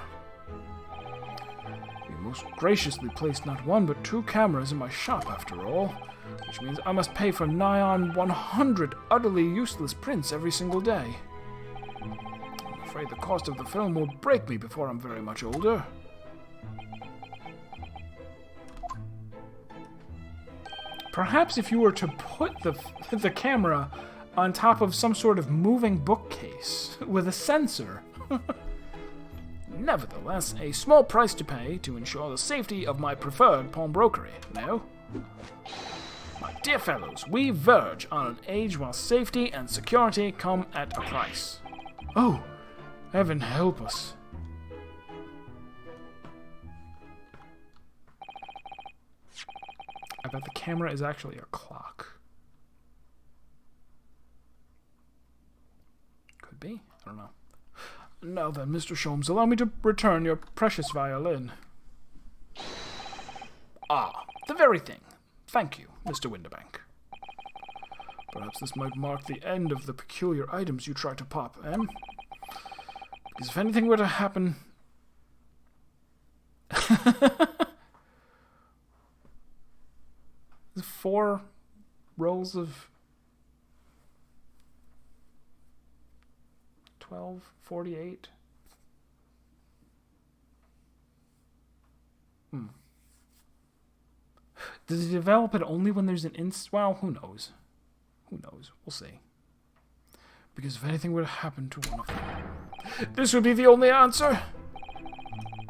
We most graciously placed not one but 2 cameras in my shop after all, which means I must pay for nigh on 100 utterly useless prints every single day. I'm afraid the cost of the film will break me before I'm very much older. Perhaps if you were to put the camera on top of some sort of moving bookcase with a sensor. Nevertheless, a small price to pay to ensure the safety of my preferred pawnbrokery, no? My dear fellows, we verge on an age where safety and security come at a price. Oh, heaven help us. I bet the camera is actually a clock. Could be. I don't know. Now then, Mr. Sholmes, allow me to return your precious violin. Ah, the very thing. Thank you, Mr. Winterbank. Perhaps this might mark the end of the peculiar items you try to pop, eh? Because if anything were to happen... The 4 rolls of 1248. Does it develop it only when there's an well, who knows? Who knows? We'll see. Because if anything were to happen to one of them, this would be the only answer.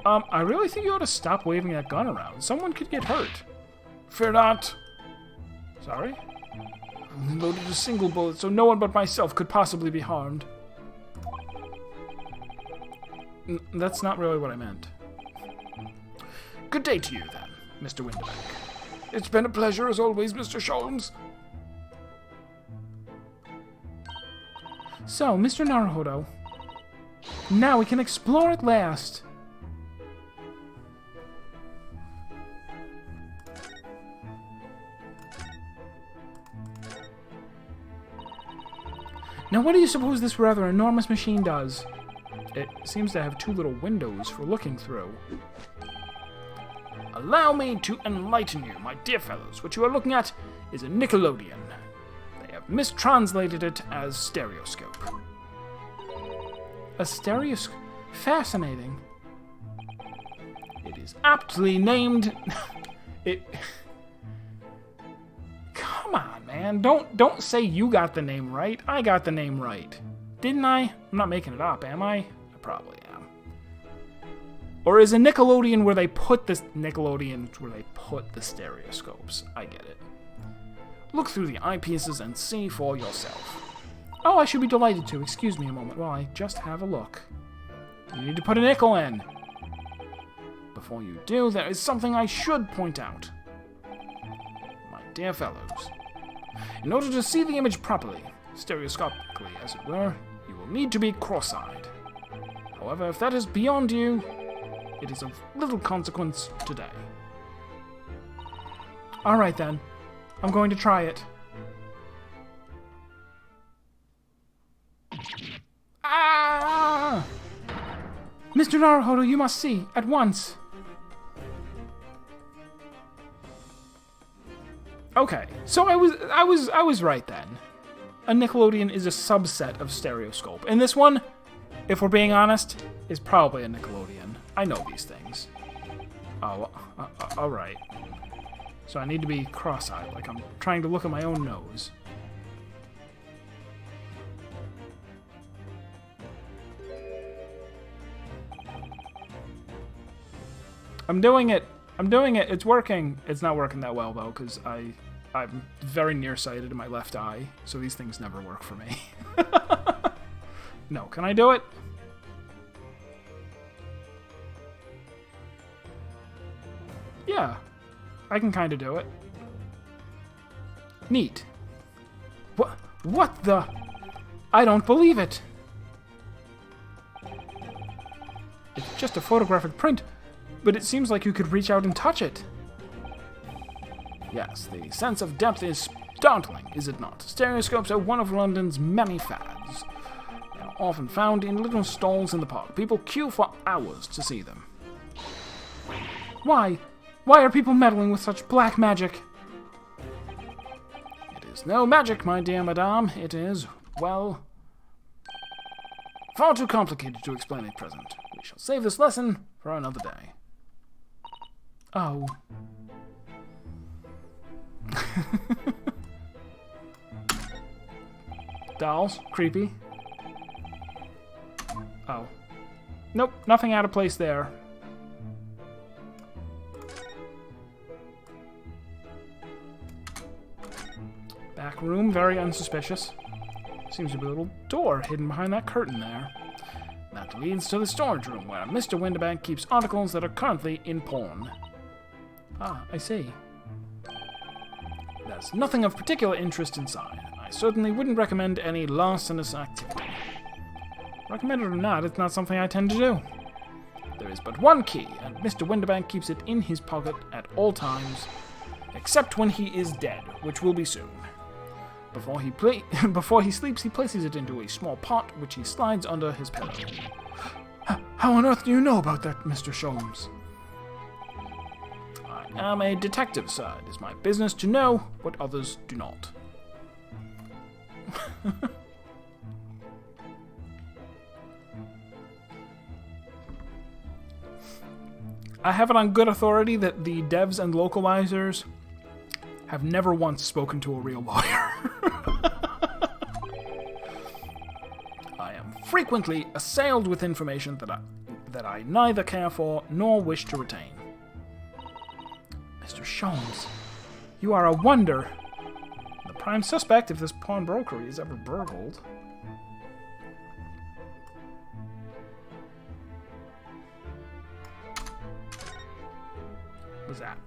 I really think you ought to stop waving that gun around. Someone could get hurt. Fear not. Sorry? I only loaded a single bullet, so no one but myself could possibly be harmed. That's not really what I meant. Good day to you, then, Mr. Winterbank. It's been a pleasure, as always, Mr. Sholmes. So, Mr. Naruhodo, now we can explore at last. Now, what do you suppose this rather enormous machine does? It seems to have 2 little windows for looking through. Allow me to enlighten you, my dear fellows. What you are looking at is a Nickelodeon. They have mistranslated it as stereoscope. A stereoscope? Fascinating. It is aptly named... Come on, man. Don't say you got the name right. I got the name right. Didn't I? I'm not making it up, am I? I probably am. Or is a Nickelodeon where they put the stereoscopes? I get it. Look through the eyepieces and see for yourself. Oh, I should be delighted to. Excuse me a moment while I just have a look. You need to put a nickel in. Before you do, there is something I should point out. My dear fellows, in order to see the image properly, stereoscopically as it were, you will need to be cross-eyed. However, if that is beyond you, it is of little consequence today. Alright then. I'm going to try it. Ah! Mr. Naruhodo, you must see, at once. Okay, so I was right then. A Nickelodeon is a subset of stereoscope. And this one, if we're being honest, is probably a Nickelodeon. I know these things. Oh, alright. So I need to be cross-eyed, like I'm trying to look at my own nose. I'm doing it. It's working. It's not working that well, though, because I'm very nearsighted in my left eye, so these things never work for me. No, can I do it? Yeah, I can kind of do it. Neat. What the? I don't believe it. It's just a photographic print, but it seems like you could reach out and touch it. Yes, the sense of depth is startling, is it not? Stereoscopes are one of London's many fads. They are often found in little stalls in the park. People queue for hours to see them. Why? Why are people meddling with such black magic? It is no magic, my dear madame. It is, well, far too complicated to explain at present. We shall save this lesson for another day. Oh. Dolls. Creepy. Oh. Nope, nothing out of place there. Back room, very unsuspicious. Seems to be a little door hidden behind that curtain there. That leads to the storage room, where Mr. Winterbank keeps articles that are currently in pawn. Ah, I see. There's nothing of particular interest inside. I certainly wouldn't recommend any larcenous activity. Recommend it or not, it's not something I tend to do. There is but one key, and Mr. Winterbank keeps it in his pocket at all times, except when he is dead, which will be soon. Before he sleeps, he places it into a small pot, which he slides under his pillow. How on earth do you know about that, Mr. Sholmes? I am a detective, sir. It is my business to know what others do not. I have it on good authority that the devs and localizers have never once spoken to a real lawyer. I am frequently assailed with information that I neither care for nor wish to retain. Mr. Sholmes, you are a wonder. The prime suspect if this pawnbrokery is ever burgled. What's that?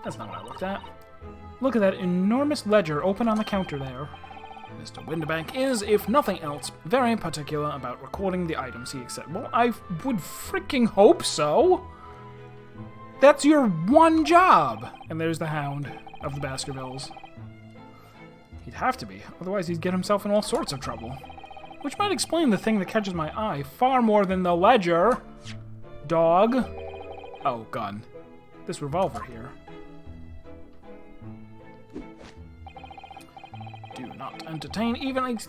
That's not what I looked at. Look at that enormous ledger open on the counter there. Mr. Winterbank is, if nothing else, very particular about recording the items he accepts. Well, I would freaking hope so. That's your one job. And there's the Hound of the Baskervilles. He'd have to be, otherwise he'd get himself in all sorts of trouble. Which might explain the thing that catches my eye far more than the ledger. Dog. Oh, gun. This revolver here. Do not entertain even a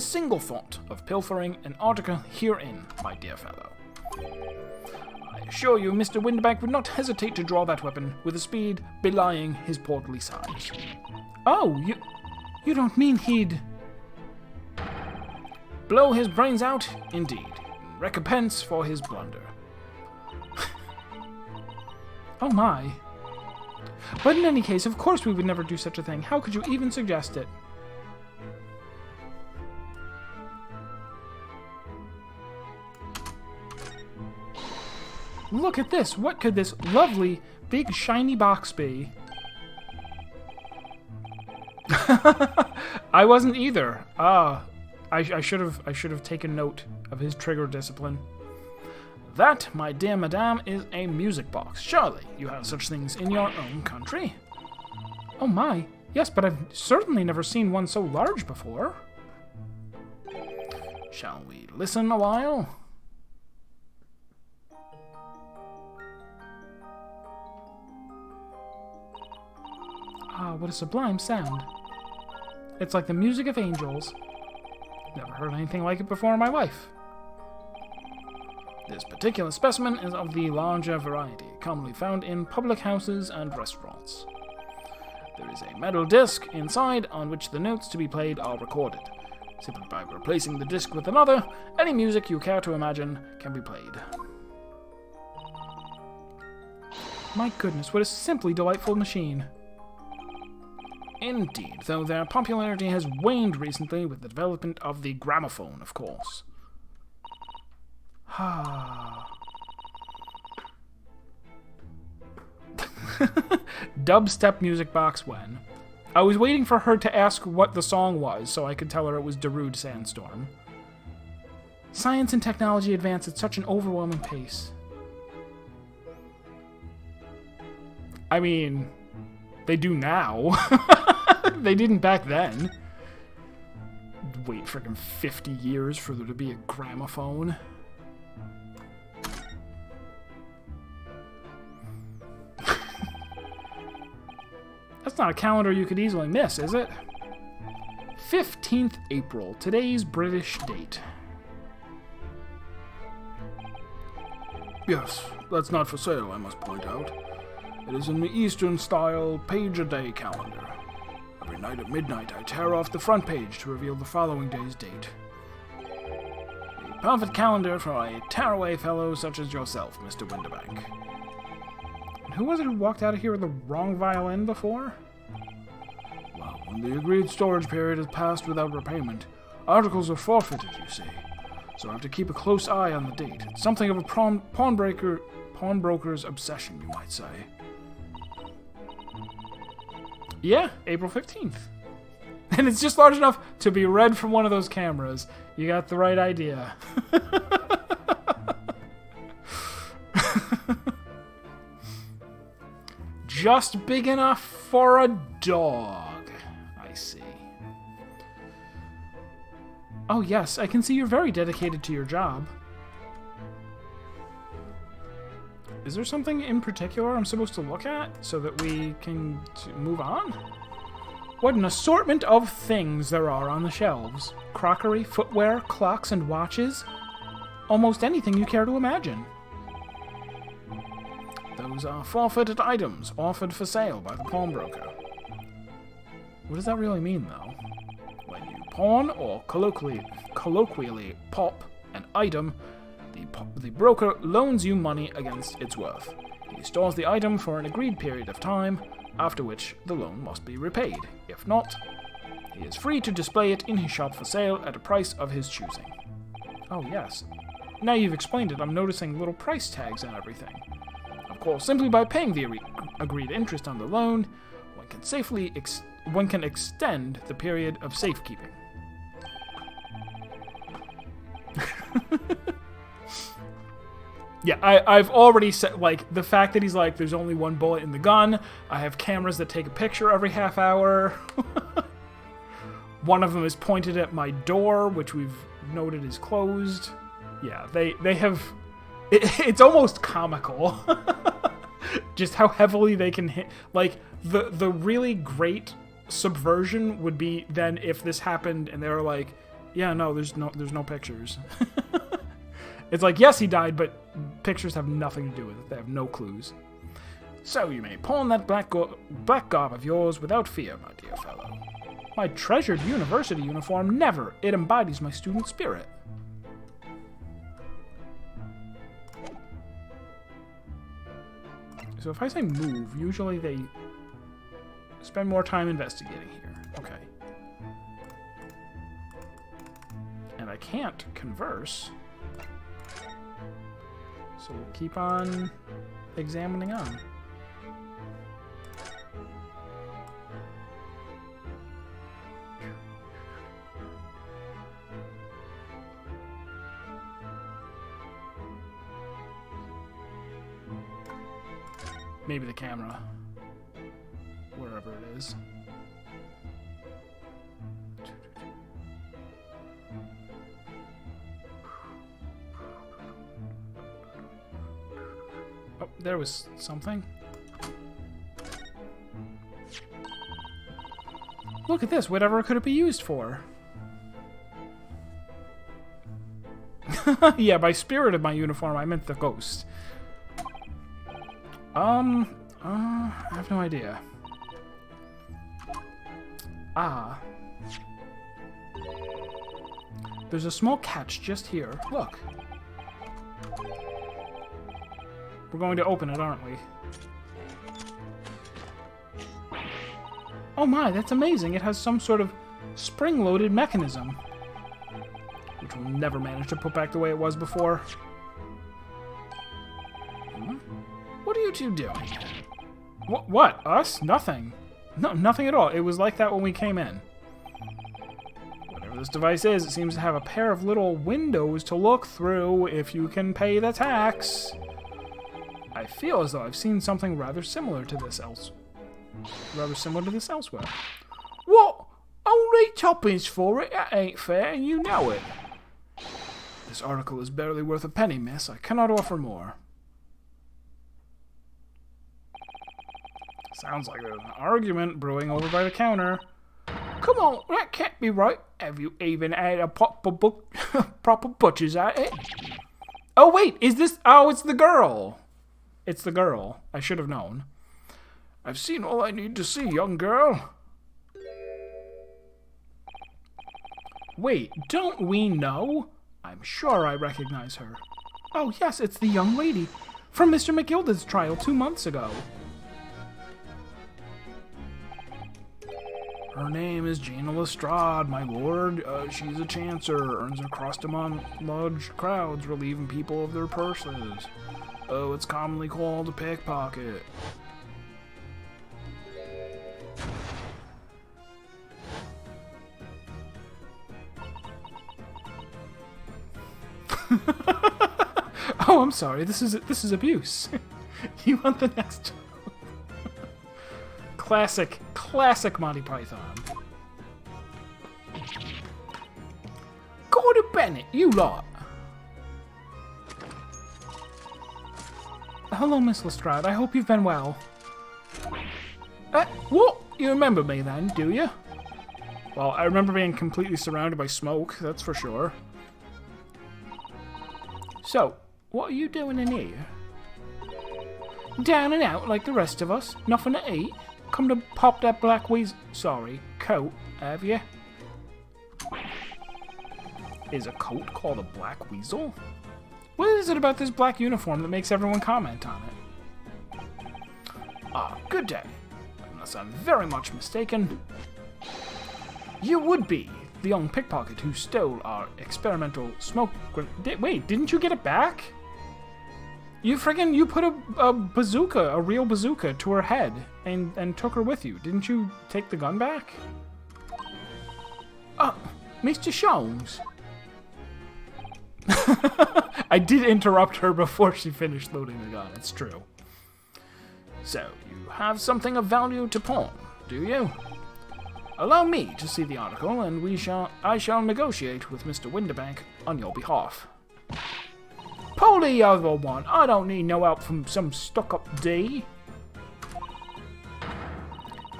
single thought of pilfering an article herein, my dear fellow. I assure you, Mr. Winterbank would not hesitate to draw that weapon with a speed belying his portly size. Oh, you don't mean he'd... Blow his brains out, indeed, in recompense for his blunder. Oh my. But in any case, of course we would never do such a thing. How could you even suggest it? Look at this. What could this lovely, big, shiny box be? I wasn't either. I should have taken note of his trigger discipline. That, my dear madame, is a music box. Surely you have such things in your own country? Oh my, yes, but I've certainly never seen one so large before. Shall we listen a while? Ah, what a sublime sound. It's like the music of angels. Never heard anything like it before in my life. This particular specimen is of the larger variety, commonly found in public houses and restaurants. There is a metal disc inside on which the notes to be played are recorded. Simply by replacing the disc with another, any music you care to imagine can be played. My goodness, what a simply delightful machine. Indeed, though their popularity has waned recently with the development of the gramophone, of course. Dubstep music box when? I was waiting for her to ask what the song was so I could tell her it was Darude Sandstorm. Science and technology advance at such an overwhelming pace. I mean, they do now. They didn't back then. Wait freaking 50 years for there to be a gramophone. not a calendar you could easily miss, is it? 15th April, today's British date. Yes, that's not for sale, I must point out. It is in the Eastern-style page-a-day calendar. Every night at midnight, I tear off the front page to reveal the following day's date. The perfect calendar for a tearaway fellow such as yourself, Mr. Winterbank. And who was it who walked out of here with the wrong violin before? Well, when the agreed storage period has passed without repayment, articles are forfeited, you see. So I have to keep a close eye on the date. It's something of a pawnbroker's obsession, you might say. Yeah, April 15th. And it's just large enough to be read from one of those cameras. You got the right idea. Just big enough for a dog. I see. Oh yes, I can see you're very dedicated to your job. Is there something in particular I'm supposed to look at so that we can move on? What an assortment of things there are on the shelves. Crockery, footwear, clocks, and watches. Almost anything you care to imagine. Those are forfeited items offered for sale by the pawnbroker. What does that really mean, though? When you pawn, or colloquially pop, an item, the broker loans you money against its worth. He stores the item for an agreed period of time, after which the loan must be repaid. If not, he is free to display it in his shop for sale at a price of his choosing. Oh, yes. Now you've explained it, I'm noticing little price tags and everything. Of course, simply by paying the agreed interest on the loan, one can extend the period of safekeeping. Yeah, I've already said, like, the fact that he's like, there's only one bullet in the gun. I have cameras that take a picture every half hour. One of them is pointed at my door, which we've noted is closed. Yeah, they have... It's almost comical. Just how heavily they can hit. Like, the really great subversion would be then if this happened and they were like, yeah, no, there's no pictures. It's like, yes, he died, but pictures have nothing to do with it. They have no clues. So you may pawn that black garb of yours without fear, my dear fellow. My treasured university uniform, never. It embodies my student spirit. So if I say move, usually they spend more time investigating here. Okay. And I can't converse. So we'll keep on examining on. Maybe the camera. Wherever it is. Oh, there was something. Look at this, whatever could it be used for? Yeah, by spirit of my uniform, I meant the ghost. I have no idea. Ah. There's a small catch just here. Look. We're going to open it, aren't we? Oh my, that's amazing. It has some sort of spring-loaded mechanism. Which we'll never manage to put back the way it was before. What are you two doing? What? Us? Nothing. No, nothing at all. It was like that when we came in. Whatever this device is, it seems to have a pair of little windows to look through if you can pay the tax. I feel as though I've seen something rather similar to this elsewhere. What? Only toppings for it? That ain't fair, and you know it. This article is barely worth a penny, miss. I cannot offer more. Sounds like there's an argument brewing over by the counter. Come on, that can't be right. Have you even had a proper butcher's at it? Oh, wait, is this... Oh, it's the girl. It's the girl. I should have known. I've seen all I need to see, young girl. Wait, don't we know? I'm sure I recognize her. Oh, yes, it's the young lady from Mr. McGilda's trial 2 months ago. Her name is Gina Lestrade, my lord. She's a chancer, earns her crust among large crowds, relieving people of their purses. Oh, it's commonly called a pickpocket. Oh, I'm sorry. This is abuse. You want the next? Classic Monty Python. Go to Bennett, you lot. Hello, Miss Lestrade. I hope you've been well. What? You remember me then, do you? Well, I remember being completely surrounded by smoke, that's for sure. So, what are you doing in here? Down and out like the rest of us? Nothing to eat? Come to pop that black coat, have you? Is a coat called a black weasel? What is it about this black uniform that makes everyone comment on it? Ah, good day. Unless I'm very much mistaken. You would be the young pickpocket who stole our experimental smoke wait, didn't you get it back? You put a bazooka, a real bazooka, to her head and took her with you. Didn't you take the gun back? Mr. Sholmes. I did interrupt her before she finished loading the gun, it's true. So, you have something of value to pawn, do you? Allow me to see the article, and I shall negotiate with Mr. Windibank on your behalf. Pull the other one. I don't need no help from some stuck-up D.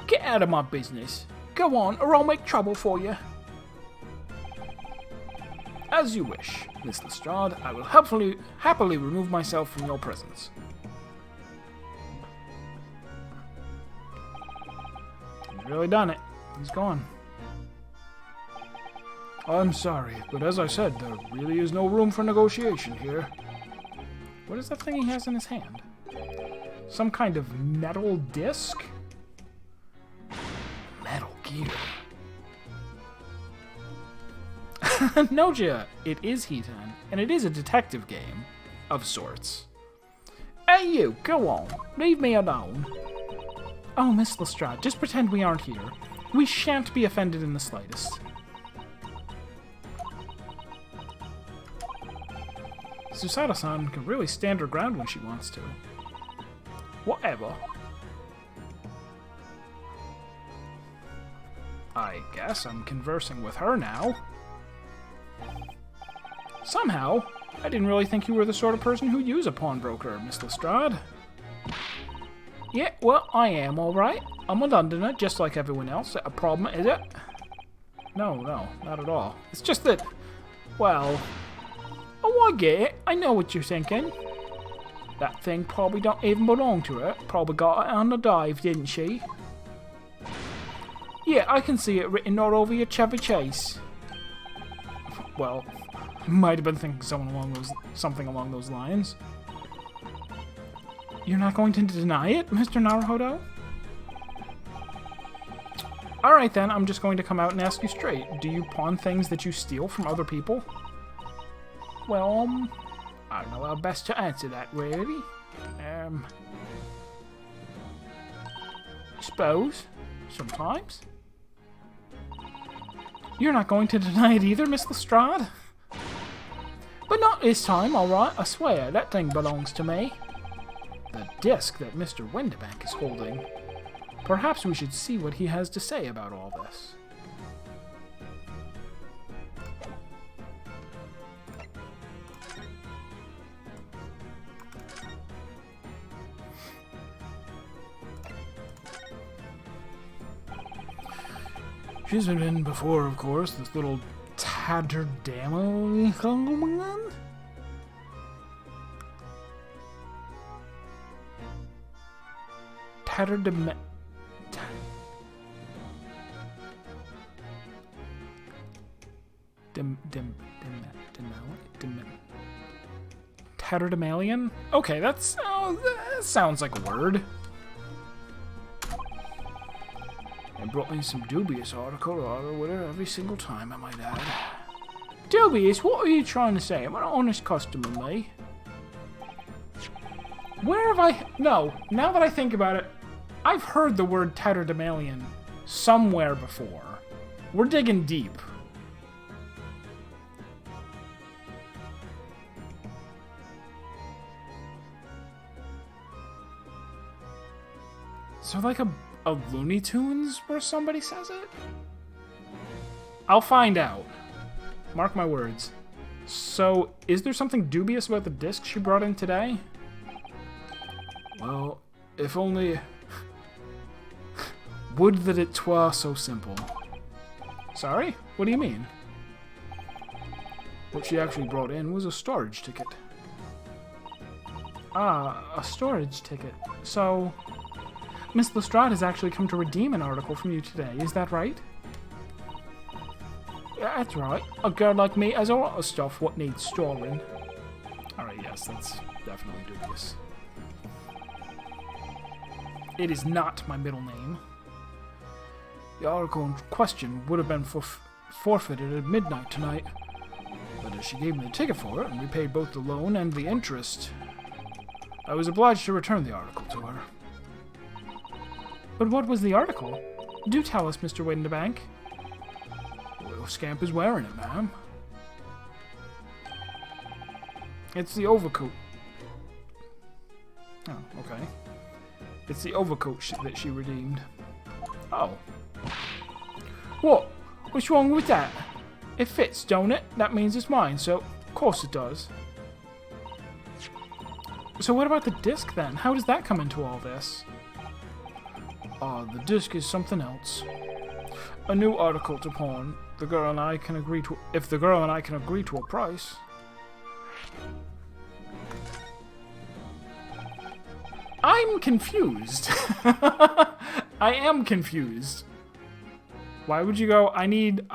Get out of my business. Go on, or I'll make trouble for you. As you wish, Miss Lestrade. I will happily remove myself from your presence. He's really done it. He's gone. I'm sorry, but as I said, there really is no room for negotiation here. What is that thing he has in his hand? Some kind of metal disc? Metal Gear. Noja, it is Heaton, and it is a detective game of sorts. Hey you, go on. Leave me alone. Oh, Miss Lestrade, just pretend we aren't here. We shan't be offended in the slightest. Susato-san can really stand her ground when she wants to. Whatever. I guess I'm conversing with her now. Somehow, I didn't really think you were the sort of person who'd use a pawnbroker, Miss Lestrade. Yeah, well, I am, alright. I'm a Londoner, just like everyone else. A problem, is it? No, not at all. It's just that, well... Oh, I get it. I know what you're thinking. That thing probably don't even belong to her. Probably got it on the dive, didn't she? Yeah, I can see it written all over your Chevy Chase. Well, might have been thinking something along those lines. You're not going to deny it, Mr. Naruhodo? Alright then, I'm just going to come out and ask you straight. Do you pawn things that you steal from other people? Well, I don't know how best to answer that, really. Suppose. Sometimes. You're not going to deny it either, Miss Lestrade? But not this time, alright? I swear, that thing belongs to me. The disc that Mr. Windibank is holding. Perhaps we should see what he has to say about all this. She's been in before, of course, this little tatterdammer. Tatterdam... Tatterdemalion? Okay, that sounds like a word. And brought me some dubious article or whatever every single time, I might add. Dubious? What are you trying to say? I'm an honest customer, me. Where have I... No, now that I think about it, I've heard the word tatterdemalion somewhere before. We're digging deep. So like a Looney Tunes where somebody says it? I'll find out. Mark my words. So, is there something dubious about the disc she brought in today? Well, if only... Would that it twere so simple. Sorry? What do you mean? What she actually brought in was a storage ticket. Ah, a storage ticket. So... Miss Lestrade has actually come to redeem an article from you today, is that right? Yeah, that's right. A girl like me has a lot of stuff what needs storing. Alright, yes, that's definitely dubious. It is not my middle name. The article in question would have been forfeited at midnight tonight, but as she gave me the ticket for it and we paid both the loan and the interest, I was obliged to return the article to her. But what was the article? Do tell us, Mr. Windibank. The little scamp is wearing it, ma'am. It's the overcoat. Oh, okay. It's the overcoat that she redeemed. Oh. What? What's wrong with that? It fits, don't it? That means it's mine, so of course it does. So what about the disc then? How does that come into all this? The disc is something else. A new article to pawn. The girl and I can agree to... If the girl and I can agree to a price. I'm confused. I am confused. Why would you go, I need...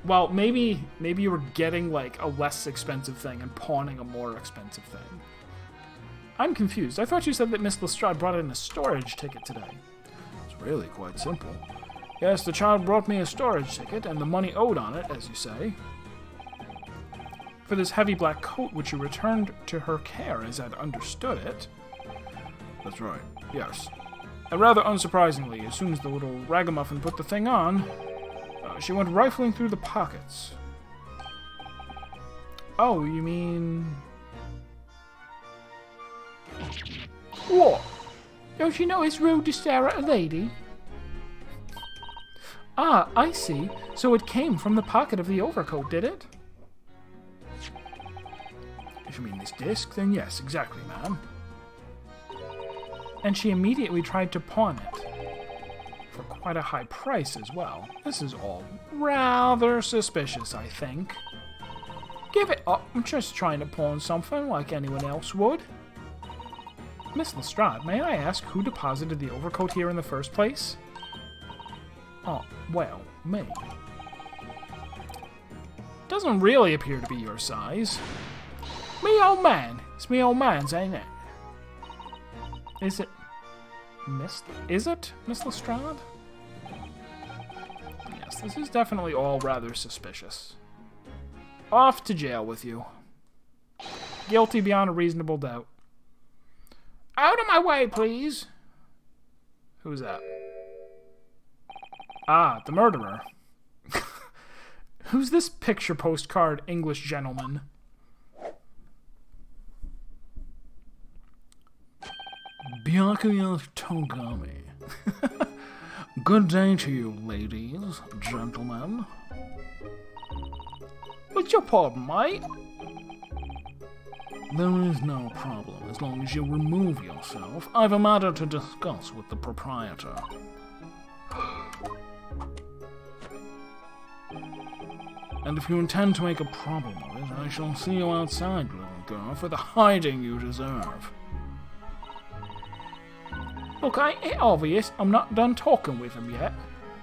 Well, maybe you were getting, like, a less expensive thing and pawning a more expensive thing. I'm confused. I thought you said that Miss Lestrade brought in a storage ticket today. It's really quite simple. Yes, the child brought me a storage ticket and the money owed on it, as you say. For this heavy black coat which you returned to her care, as I'd understood it. That's right, yes. And rather unsurprisingly, as soon as the little ragamuffin put the thing on, she went rifling through the pockets. Oh, you mean... What? Don't you know it's rude to stare at a lady? Ah, I see. So it came from the pocket of the overcoat, did it? If you mean this disc, then yes, exactly, ma'am. And she immediately tried to pawn it. For quite a high price as well. This is all rather suspicious, I think. Give it up. I'm just trying to pawn something like anyone else would. Miss Lestrade, may I ask who deposited the overcoat here in the first place? Oh, well, me. Doesn't really appear to be your size. Me old man. It's me old man's, ain't it? Is it Miss Lestrade? Yes, this is definitely all rather suspicious. Off to jail with you. Guilty beyond a reasonable doubt. Out of my way, please. Who's that? Ah, the murderer. Who's this picture postcard English gentleman? Byakuya Togami. Good day to you, ladies, gentlemen. What's your pardon, mate? There is no problem, as long as you remove yourself. I've a matter to discuss with the proprietor. And if you intend to make a problem of it, I shall see you outside, little girl, for the hiding you deserve. Look, it's obvious I'm not done talking with him yet.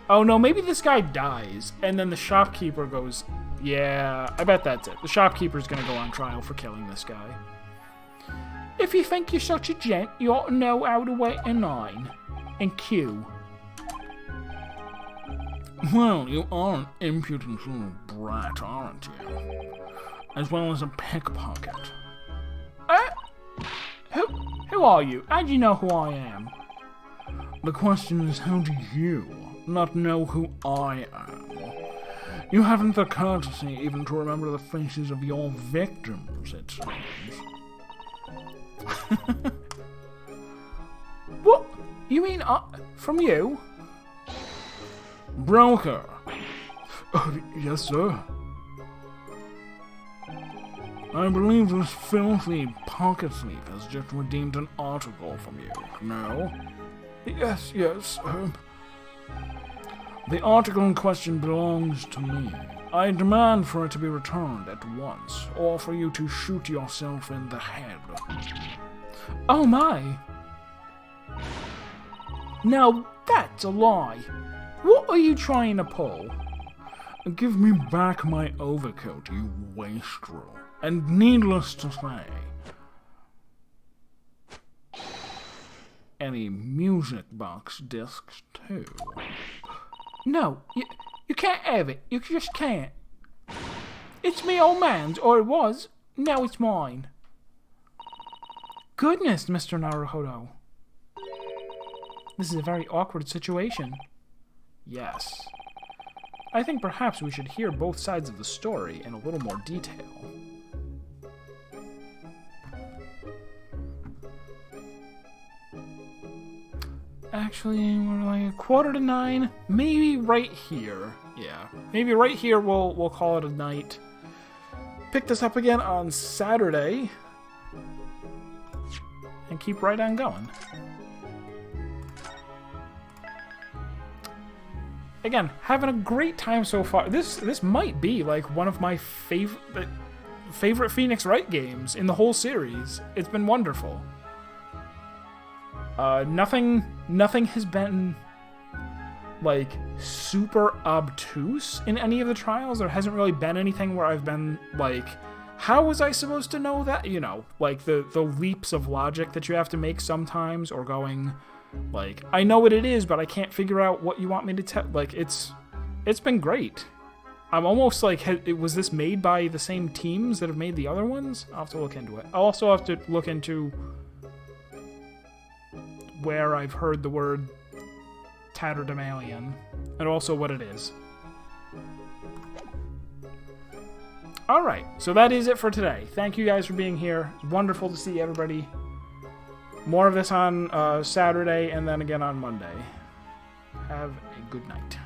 Oh no, maybe this guy dies, and then the shopkeeper goes, yeah, I bet that's it. The shopkeeper's gonna go on trial for killing this guy. If you think you're such a gent, you ought to know how to wait in line. And queue. Well, you are an impudent little brat, aren't you? As well as a pickpocket. Who are you? How do you know who I am? The question is, how do you not know who I am? You haven't the courtesy even to remember the faces of your victims, it seems. What? You mean, from you? Broker! Yes, sir. I believe this filthy pocket thief has just redeemed an article from you, no? Yes, The article in question belongs to me. I demand for it to be returned at once, or for you to shoot yourself in the head. Oh my! Now, that's a lie. What are you trying to pull? Give me back my overcoat, you wastrel. And needless to say, any music box discs too. No, you can't have it. You just can't. It's me old man's, or it was. Now it's mine. Goodness, Mr. Naruhodo. This is a very awkward situation. Yes. I think perhaps we should hear both sides of the story in a little more detail. Actually, we're like 8:45. Maybe right here. Yeah. Maybe right here we'll call it a night. Pick this up again on Saturday. And keep right on going. Again, having a great time so far. This might be like one of my favorite Phoenix Wright games in the whole series. It's been wonderful. Nothing has been like super obtuse in any of the trials. There hasn't really been anything where I've been like, how was I supposed to know that? You know, like the leaps of logic that you have to make sometimes, or going like, I know what it is, but I can't figure out what you want me to tell. Like, it's been great. I'm almost like, was this made by the same teams that have made the other ones? I'll have to look into it. I'll also have to look into where I've heard the word tatterdemalion, and also what it is. Alright, so that is it for today. Thank you guys for being here. It's wonderful to see everybody. More of this on Saturday, and then again on Monday. Have a good night.